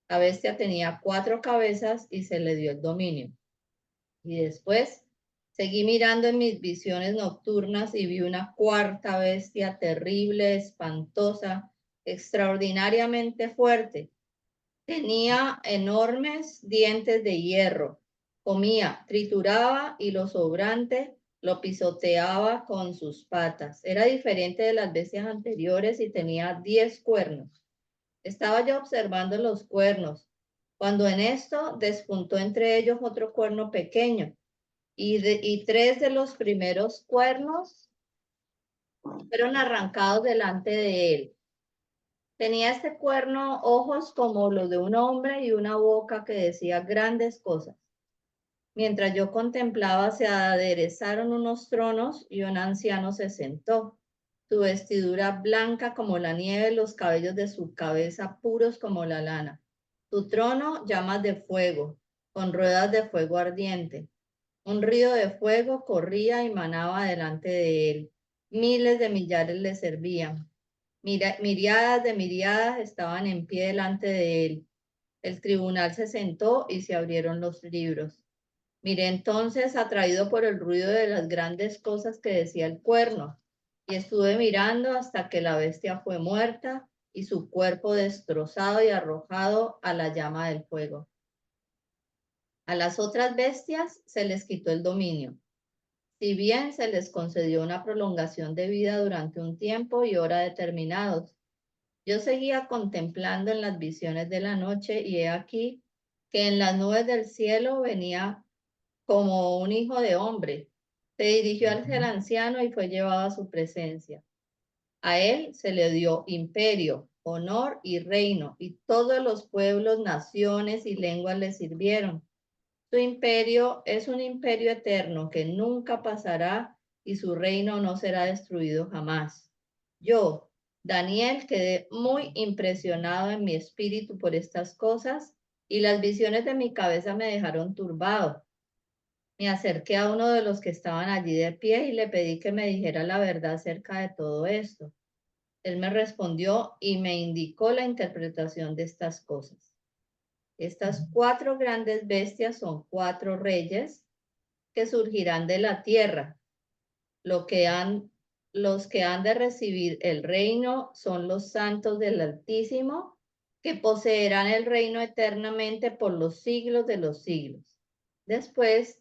La bestia tenía 4 cabezas y se le dio el dominio. Y después seguí mirando en mis visiones nocturnas y vi una 4ª bestia terrible, espantosa, extraordinariamente fuerte. Tenía enormes dientes de hierro. Comía, trituraba y lo sobrante lo pisoteaba con sus patas. Era diferente de las bestias anteriores y tenía 10 cuernos. Estaba yo observando los cuernos, cuando en esto despuntó entre ellos otro cuerno pequeño, y 3 de los primeros cuernos fueron arrancados delante de él. Tenía este cuerno ojos como los de un hombre y una boca que decía grandes cosas. Mientras yo contemplaba, se aderezaron unos tronos y un anciano se sentó. Su vestidura blanca como la nieve, los cabellos de su cabeza puros como la lana. Su trono llamas de fuego, con ruedas de fuego ardiente. Un río de fuego corría y manaba delante de él. Miles de millares le servían. Miriadas de miriadas estaban en pie delante de él. El tribunal se sentó y se abrieron los libros. Miré entonces, atraído por el ruido de las grandes cosas que decía el cuerno, y estuve mirando hasta que la bestia fue muerta y su cuerpo destrozado y arrojado a la llama del fuego. A las otras bestias se les quitó el dominio, si bien se les concedió una prolongación de vida durante un tiempo y hora determinados. Yo seguía contemplando en las visiones de la noche, y he aquí que en las nubes del cielo venía como un hijo de hombre. Se dirigió hacia el anciano y fue llevado a su presencia. A él se le dio imperio, honor y reino, y todos los pueblos, naciones y lenguas le sirvieron. Su imperio es un imperio eterno que nunca pasará, y su reino no será destruido jamás. Yo, Daniel, quedé muy impresionado en mi espíritu por estas cosas, y las visiones de mi cabeza me dejaron turbado. Me acerqué a uno de los que estaban allí de pie y le pedí que me dijera la verdad acerca de todo esto. Él me respondió y me indicó la interpretación de estas cosas. Estas 4 grandes bestias son 4 reyes que surgirán de la tierra. Los que han de recibir el reino son los santos del Altísimo, que poseerán el reino eternamente por los siglos de los siglos. Después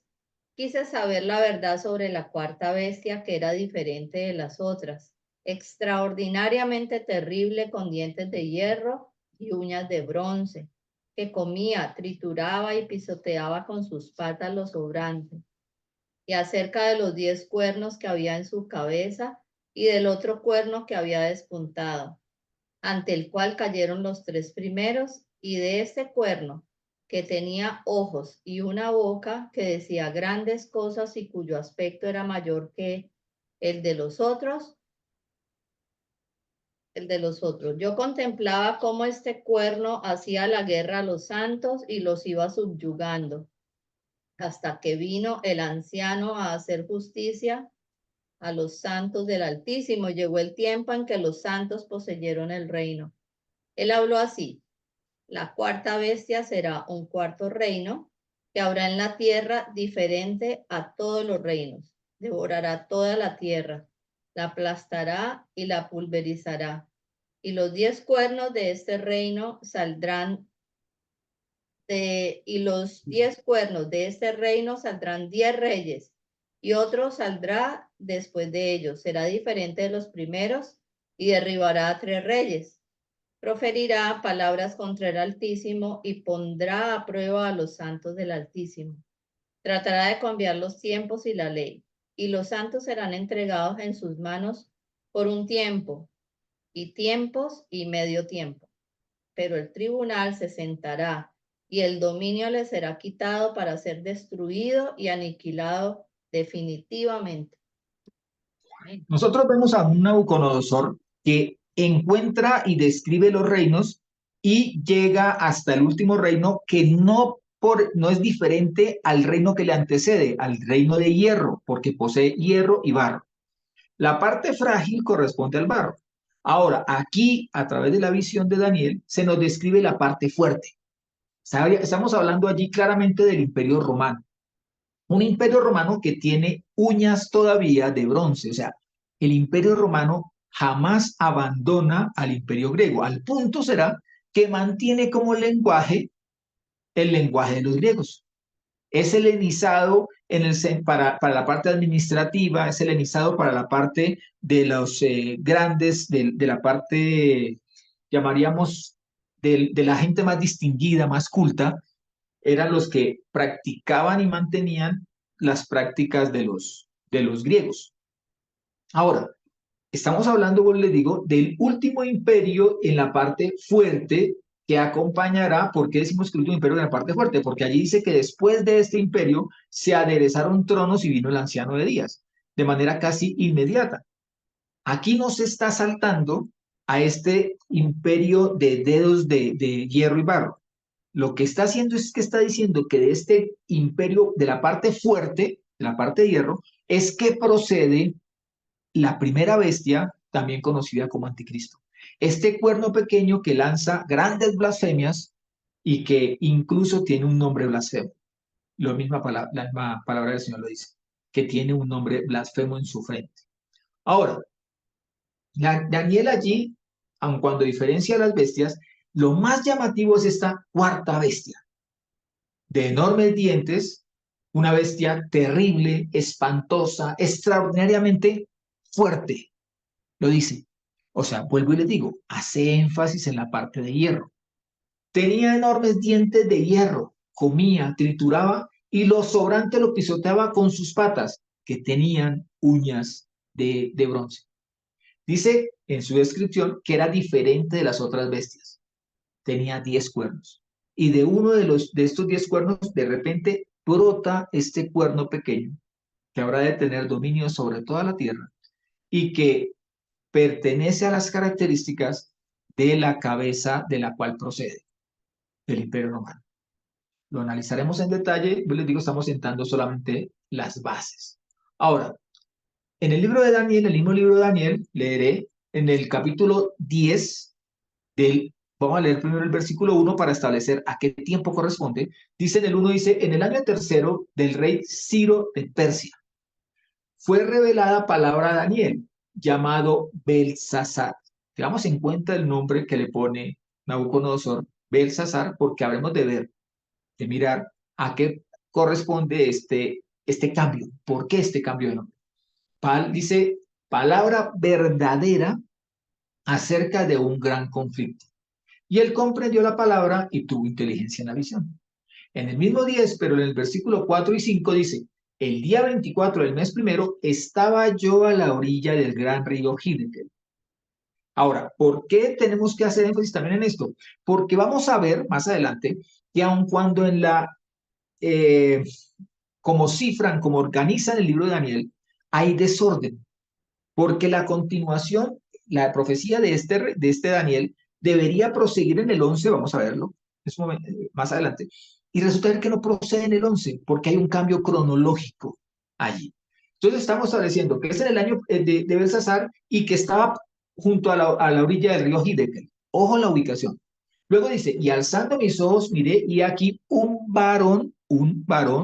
quise saber la verdad sobre la 4ª bestia, que era diferente de las otras, extraordinariamente terrible, con dientes de hierro y uñas de bronce, que comía, trituraba y pisoteaba con sus patas los obrantes. Y acerca de los 10 cuernos que había en su cabeza y del otro cuerno que había despuntado, ante el cual cayeron los 3 primeros, y de este cuerno que tenía ojos y una boca que decía grandes cosas y cuyo aspecto era mayor que el de los otros. Yo contemplaba cómo este cuerno hacía la guerra a los santos y los iba subyugando, hasta que vino el anciano a hacer justicia a los santos del Altísimo. Llegó el tiempo en que los santos poseyeron el reino. Él habló así: la 4ª bestia será un 4º reino que habrá en la tierra, diferente a todos los reinos. Devorará toda la tierra, la aplastará y la pulverizará. Y los 10 cuernos de este reino saldrán y los 10 cuernos de este reino saldrán 10 reyes, y otro saldrá después de ellos. Será diferente de los primeros y derribará a 3 reyes. Proferirá palabras contra el Altísimo y pondrá a prueba a los santos del Altísimo. Tratará de cambiar los tiempos y la ley, y los santos serán entregados en sus manos por un tiempo, y tiempos y medio tiempo. Pero el tribunal se sentará y el dominio le será quitado para ser destruido y aniquilado definitivamente. Nosotros vemos a un Nabucodonosor que encuentra y describe los reinos y llega hasta el último reino, que no es diferente al reino que le antecede, al reino de hierro, porque posee hierro y barro. La parte frágil corresponde al barro. Ahora, aquí, a través de la visión de Daniel, se nos describe la parte fuerte. Estamos hablando allí claramente del Imperio Romano. Un Imperio Romano que tiene uñas todavía de bronce. O sea, el Imperio Romano jamás abandona al Imperio Griego. Al punto será que mantiene como lenguaje el lenguaje de los griegos. Es helenizado para la parte administrativa, es helenizado para la parte de los grandes, de la parte, llamaríamos, de la gente más distinguida, más culta, eran los que practicaban y mantenían las prácticas de los griegos. Ahora, estamos hablando, como les digo, del último imperio en la parte fuerte que acompañará. ¿Por qué decimos que el último imperio en la parte fuerte? Porque allí dice que después de este imperio se aderezaron tronos y vino el anciano de días, de manera casi inmediata. Aquí no se está saltando a este imperio de dedos de hierro y barro. Lo que está haciendo es que está diciendo que de este imperio, de la parte fuerte, de la parte de hierro, es que procede la primera bestia, también conocida como Anticristo. Este cuerno pequeño que lanza grandes blasfemias y que incluso tiene un nombre blasfemo. La misma palabra del Señor lo dice, que tiene un nombre blasfemo en su frente. Ahora, Daniel allí, aun cuando diferencia a las bestias, lo más llamativo es esta 4ª bestia, de enormes dientes, una bestia terrible, espantosa, extraordinariamente fuerte. Lo dice. O sea, vuelvo y les digo, hace énfasis en la parte de hierro. Tenía enormes dientes de hierro, comía, trituraba y lo sobrante lo pisoteaba con sus patas, que tenían uñas de bronce. Dice en su descripción que era diferente de las otras bestias. Tenía 10 cuernos. Y de uno de estos 10 cuernos, de repente brota este cuerno pequeño, que habrá de tener dominio sobre toda la tierra y que pertenece a las características de la cabeza de la cual procede, del Imperio Romano. Lo analizaremos en detalle. Yo les digo, estamos sentando solamente las bases. Ahora, en el libro de Daniel, el mismo libro de Daniel, leeré en el capítulo 10 vamos a leer primero el versículo 1 para establecer a qué tiempo corresponde. Dice en el 1, dice, en el año tercero del rey Ciro de Persia, fue revelada palabra a Daniel, llamado Belsasar. Tengamos en cuenta el nombre que le pone Nabucodonosor, Belsasar, porque habremos de ver, de mirar a qué corresponde este cambio. ¿Por qué este cambio de nombre? Dice, palabra verdadera acerca de un gran conflicto. Y él comprendió la palabra y tuvo inteligencia en la visión. En el mismo 10, pero en el versículo 4 y 5 dice, el día 24 del mes primero estaba yo a la orilla del gran río Hiddekel. Ahora, ¿por qué tenemos que hacer énfasis también en esto? Porque vamos a ver más adelante que aun cuando en como cifran, como organizan el libro de Daniel, hay desorden. Porque la continuación, la profecía de este Daniel debería proseguir en el 11, vamos a verlo más adelante, y resulta que no procede en el 11, porque hay un cambio cronológico allí. Entonces estamos estableciendo que es en el año de Belsasar y que estaba junto a la orilla del río Hiddekel. Ojo la ubicación. Luego dice, y alzando mis ojos miré, y aquí un varón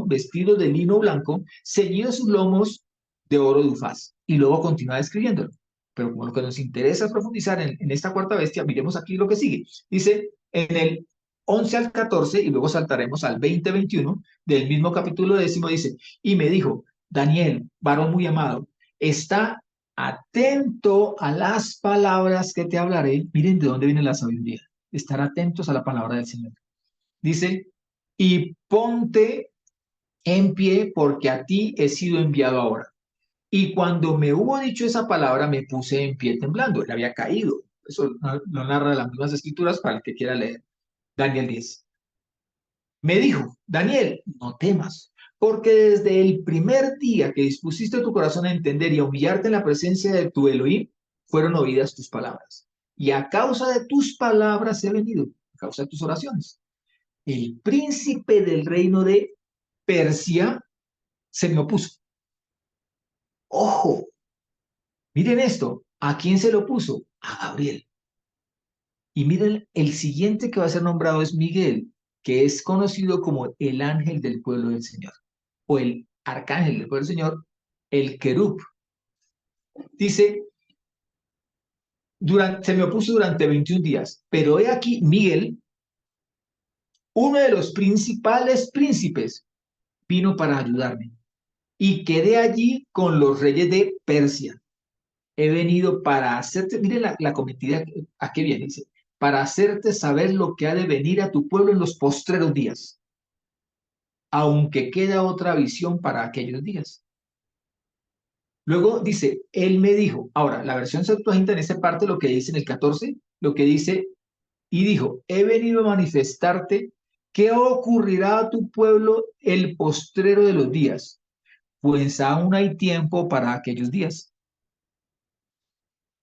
vestido de lino blanco, ceñido sus lomos de oro de Ufaz. Y luego continúa describiéndolo. Pero como lo que nos interesa es profundizar en esta cuarta bestia, miremos aquí lo que sigue. Dice en el 11 al 14, y luego saltaremos al 20-21 del mismo capítulo 10, dice, y me dijo, Daniel, varón muy amado, está atento a las palabras que te hablaré. Miren de dónde viene la sabiduría. Estar atentos a la palabra del Señor. Dice, y ponte en pie porque a ti he sido enviado ahora. Y cuando me hubo dicho esa palabra, me puse en pie temblando. Él había caído. Eso lo narra las mismas escrituras para el que quiera leer. Daniel 10. Me dijo, Daniel, no temas, porque desde el primer día que dispusiste tu corazón a entender y a humillarte en la presencia de tu Elohim, fueron oídas tus palabras. Y a causa de tus palabras he venido, a causa de tus oraciones. El príncipe del reino de Persia se me opuso. Ojo, miren esto, ¿a quién se lo puso? A Gabriel. Y miren, el siguiente que va a ser nombrado es Miguel, que es conocido como el ángel del pueblo del Señor, o el arcángel del pueblo del Señor, el querub. Dice, se me opuso durante 21 días, pero he aquí Miguel, uno de los principales príncipes, vino para ayudarme. Y quedé allí con los reyes de Persia. He venido para hacerte, miren la cometida, ¿a qué viene? Dice, para hacerte saber lo que ha de venir a tu pueblo en los postreros días, aunque queda otra visión para aquellos días. Luego dice, él me dijo, ahora, la versión Septuaginta en esta parte, lo que dice en el 14, lo que dice, y dijo, he venido a manifestarte qué ocurrirá a tu pueblo el postrero de los días, pues aún hay tiempo para aquellos días.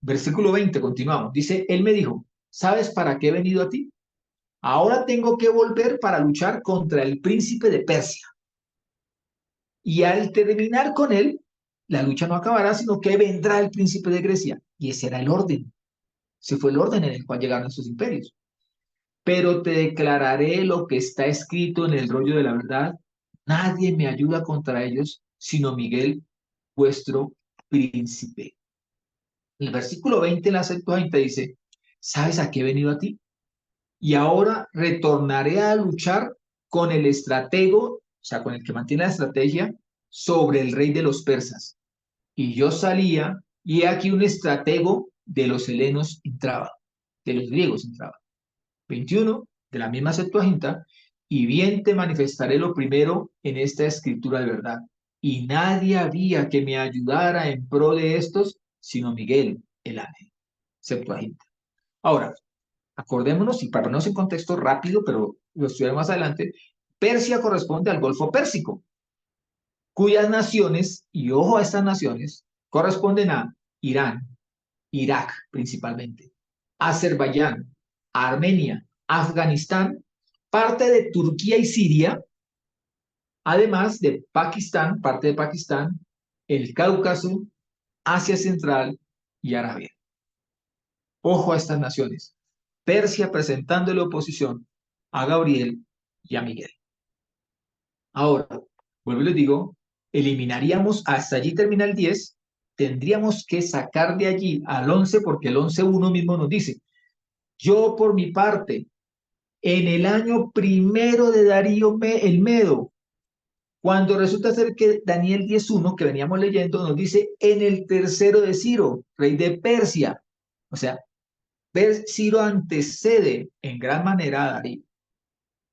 Versículo 20, continuamos. Dice, él me dijo, ¿sabes para qué he venido a ti? Ahora tengo que volver para luchar contra el príncipe de Persia. Y al terminar con él, la lucha no acabará, sino que vendrá el príncipe de Grecia. Y ese era el orden. Ese fue el orden en el cual llegaron estos imperios. Pero te declararé lo que está escrito en el rollo de la verdad. Nadie me ayuda contra ellos, sino Miguel, vuestro príncipe. El versículo 20 en la Septuaginta dice, ¿sabes a qué he venido a ti? Y ahora retornaré a luchar con el estratego, o sea, con el que mantiene la estrategia, sobre el rey de los persas. Y yo salía, y aquí un estratego de los helenos entraba, de los griegos entraba. 21, de la misma Septuaginta, y bien te manifestaré lo primero en esta escritura de verdad. Y nadie había que me ayudara en pro de estos, sino Miguel, el ángel. Septuaginta. Ahora, acordémonos, y para ponernos en contexto rápido, pero lo estudiaremos más adelante, Persia corresponde al Golfo Pérsico, cuyas naciones, y ojo a estas naciones, corresponden a Irán, Irak principalmente, Azerbaiyán, Armenia, Afganistán parte de Turquía y Siria, además de Pakistán, parte de Pakistán, el Cáucaso, Asia Central y Arabia. Ojo a estas naciones. Persia presentándole oposición a Gabriel y a Miguel. Ahora, vuelvo y les digo, eliminaríamos, hasta allí termina el 10, tendríamos que sacar de allí al 11 porque el 11.1 mismo nos dice, yo por mi parte, en el año primero de Darío el Medo, cuando resulta ser que Daniel 10.1, que veníamos leyendo, nos dice en el tercero de Ciro, rey de Persia. O sea, Ciro antecede en gran manera a Darío.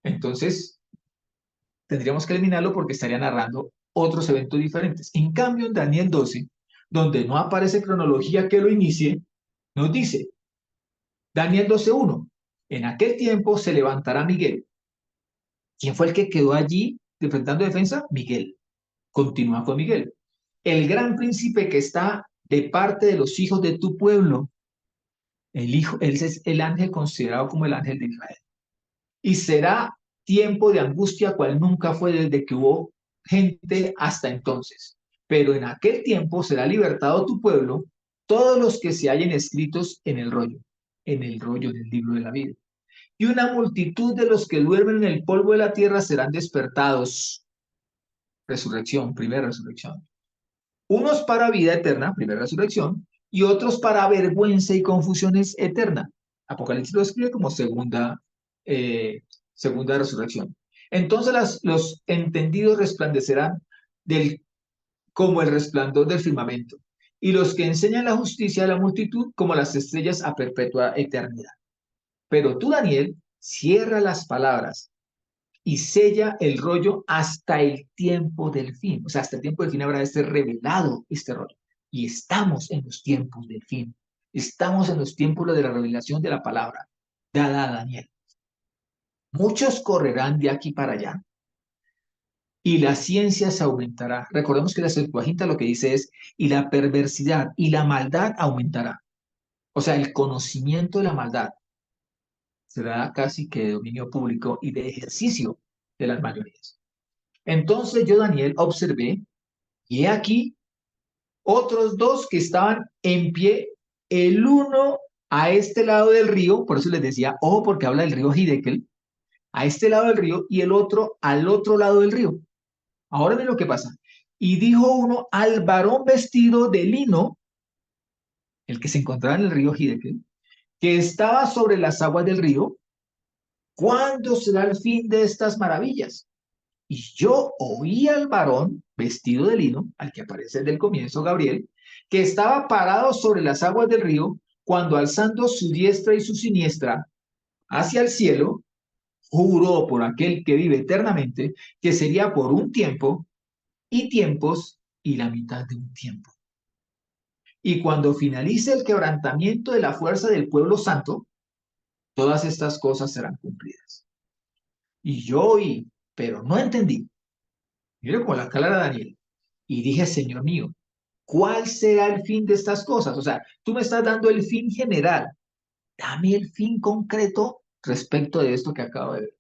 Entonces, tendríamos que eliminarlo porque estaría narrando otros eventos diferentes. En cambio, en Daniel 12, donde no aparece cronología que lo inicie, nos dice, Daniel 12.1, en aquel tiempo se levantará Miguel. ¿Quién fue el que quedó allí enfrentando defensa? Miguel. Continúa con Miguel. El gran príncipe que está de parte de los hijos de tu pueblo. El hijo, él es el ángel considerado como el ángel de Israel. Y será tiempo de angustia cual nunca fue desde que hubo gente hasta entonces. Pero en aquel tiempo será libertado tu pueblo, todos los que se hallen escritos en el rollo del libro de la vida. Y una multitud de los que duermen en el polvo de la tierra serán despertados. Resurrección, primera resurrección. Unos para vida eterna, primera resurrección, y otros para vergüenza y confusiones eterna. Apocalipsis lo escribe como segunda resurrección. Entonces los entendidos resplandecerán como el resplandor del firmamento, y los que enseñan la justicia a la multitud como las estrellas a perpetua eternidad. Pero tú, Daniel, cierra las palabras y sella el rollo hasta el tiempo del fin. O sea, hasta el tiempo del fin habrá de ser revelado este rollo. Y estamos en los tiempos del fin. Estamos en los tiempos de la revelación de la palabra dada a Daniel. Muchos correrán de aquí para allá y la ciencia se aumentará. Recordemos que la Septuaginta lo que dice es, y la perversidad y la maldad aumentará. O sea, el conocimiento de la maldad será casi que de dominio público y de ejercicio de las mayorías. Entonces yo, Daniel, observé, y he aquí otros dos que estaban en pie, el uno a este lado del río, por eso les decía, ojo, porque habla del río Hiddekel, a este lado del río, y el otro al otro lado del río. Ahora ven lo que pasa. Y dijo uno al varón vestido de lino, el que se encontraba en el río Hiddekel, que estaba sobre las aguas del río, ¿cuándo será el fin de estas maravillas? Y yo oí al varón vestido de lino, al que aparece desde el comienzo, Gabriel, que estaba parado sobre las aguas del río, cuando alzando su diestra y su siniestra hacia el cielo, juró por aquel que vive eternamente que sería por un tiempo y tiempos y la mitad de un tiempo. Y cuando finalice el quebrantamiento de la fuerza del pueblo santo, todas estas cosas serán cumplidas. Y yo oí, pero no entendí. Mire como la clara Daniel. Y dije, Señor mío, ¿cuál será el fin de estas cosas? O sea, tú me estás dando el fin general. Dame el fin concreto respecto de esto que acabo de ver.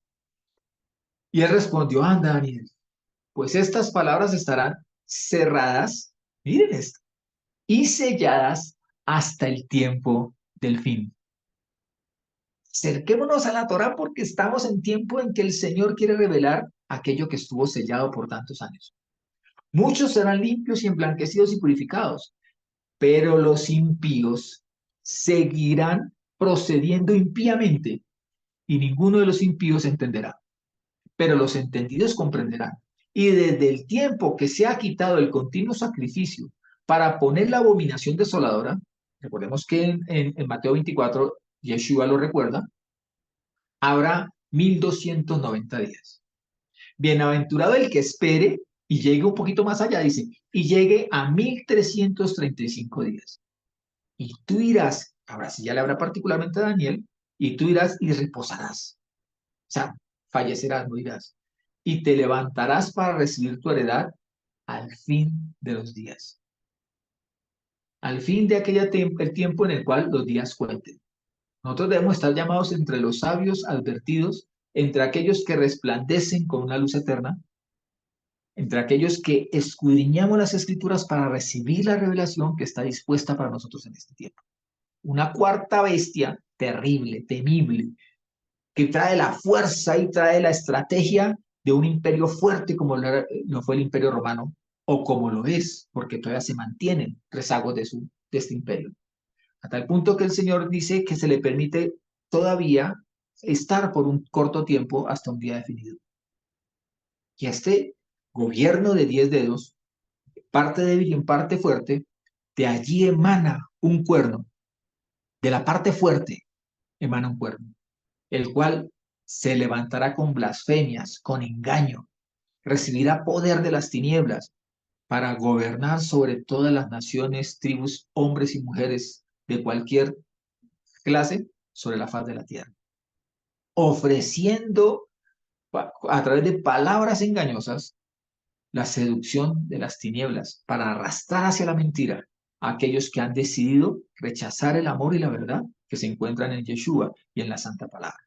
Y él respondió, anda, Daniel, pues estas palabras estarán cerradas, miren esto, y selladas hasta el tiempo del fin. Acerquémonos a la Torá porque estamos en tiempo en que el Señor quiere revelar aquello que estuvo sellado por tantos años. Muchos serán limpios y emblanquecidos y purificados, pero los impíos seguirán procediendo impíamente y ninguno de los impíos entenderá. Pero los entendidos comprenderán. Y desde el tiempo que se ha quitado el continuo sacrificio para poner la abominación desoladora, recordemos que en Mateo 24, Yeshua lo recuerda, habrá 1290 días. Bienaventurado el que espere y llegue un poquito más allá, dice, y llegue a 1335 días. Y tú irás, ahora sí ya le habrá particularmente a Daniel, y tú irás y reposarás. O sea, fallecerás, no irás. Y te levantarás para recibir tu heredad al fin de los días. Al fin de el tiempo en el cual los días cuenten. Nosotros debemos estar llamados entre los sabios advertidos entre aquellos que resplandecen con una luz eterna, entre aquellos que escudriñamos las Escrituras para recibir la revelación que está dispuesta para nosotros en este tiempo. Una cuarta bestia terrible, temible, que trae la fuerza y trae la estrategia de un imperio fuerte como lo fue el Imperio Romano, o como lo es, porque todavía se mantienen rezagos de este imperio. A tal punto que el Señor dice que se le permite todavía estar por un corto tiempo hasta un día definido. Y este gobierno de 10 dedos, parte débil y en parte fuerte, de allí emana un cuerno, de la parte fuerte emana un cuerno, el cual se levantará con blasfemias, con engaño, recibirá poder de las tinieblas para gobernar sobre todas las naciones, tribus, hombres y mujeres de cualquier clase sobre la faz de la tierra, ofreciendo a través de palabras engañosas la seducción de las tinieblas para arrastrar hacia la mentira a aquellos que han decidido rechazar el amor y la verdad que se encuentran en Yeshua y en la Santa Palabra.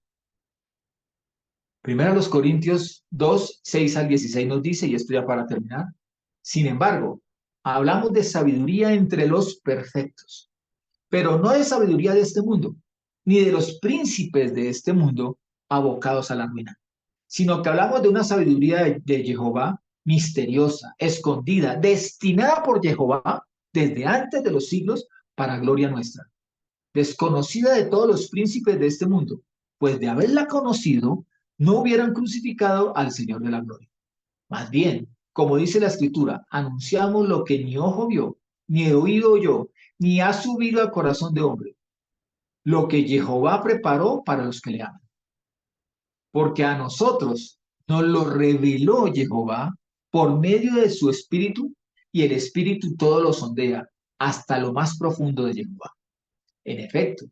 Primero los Corintios 2, 6 al 16 nos dice, y esto ya para terminar, sin embargo, hablamos de sabiduría entre los perfectos, pero no de sabiduría de este mundo, ni de los príncipes de este mundo abocados a la ruina, sino que hablamos de una sabiduría de Jehová misteriosa, escondida, destinada por Jehová desde antes de los siglos para gloria nuestra, desconocida de todos los príncipes de este mundo, pues de haberla conocido, no hubieran crucificado al Señor de la gloria. Más bien, como dice la Escritura, anunciamos lo que ni ojo vio, ni oído oyó, ni ha subido al corazón de hombre, lo que Jehová preparó para los que le aman. Porque a nosotros nos lo reveló Jehová por medio de su Espíritu, y el Espíritu todo lo sondea hasta lo más profundo de Jehová. En efecto,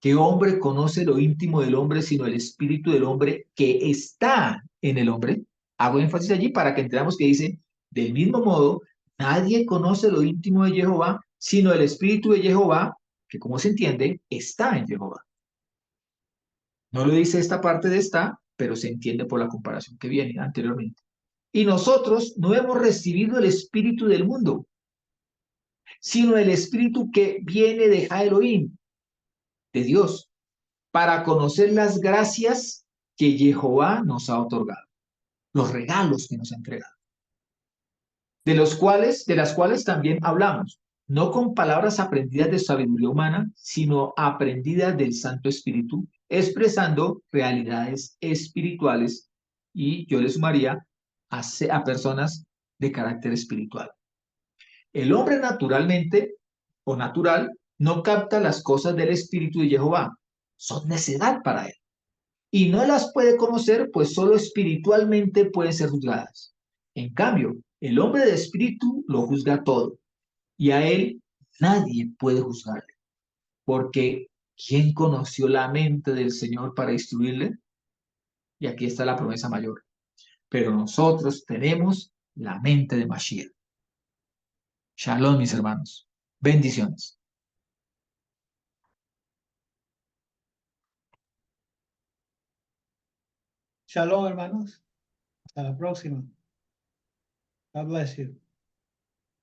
¿qué hombre conoce lo íntimo del hombre sino el espíritu del hombre que está en el hombre? Hago énfasis allí para que entendamos que dice, del mismo modo, nadie conoce lo íntimo de Jehová sino el espíritu de Jehová, que como se entiende, está en Jehová. No lo dice esta parte de esta, pero se entiende por la comparación que viene anteriormente. Y nosotros no hemos recibido el espíritu del mundo, sino el espíritu que viene de Elohim, de Dios, para conocer las gracias que Jehová nos ha otorgado, los regalos que nos ha entregado, de las cuales también hablamos, no con palabras aprendidas de sabiduría humana, sino aprendidas del Santo Espíritu, expresando realidades espirituales, y yo le sumaría a personas de carácter espiritual. El hombre naturalmente o natural no capta las cosas del Espíritu de Jehová, son necedad para él y no las puede conocer, pues solo espiritualmente pueden ser juzgadas. En cambio, el hombre de espíritu lo juzga todo, y a él nadie puede juzgarle, porque ¿quién conoció la mente del Señor para instruirle? Y aquí está la promesa mayor. Pero nosotros tenemos la mente de Mashiach. Shalom, mis hermanos. Bendiciones. Shalom, hermanos. Hasta la próxima. God bless you.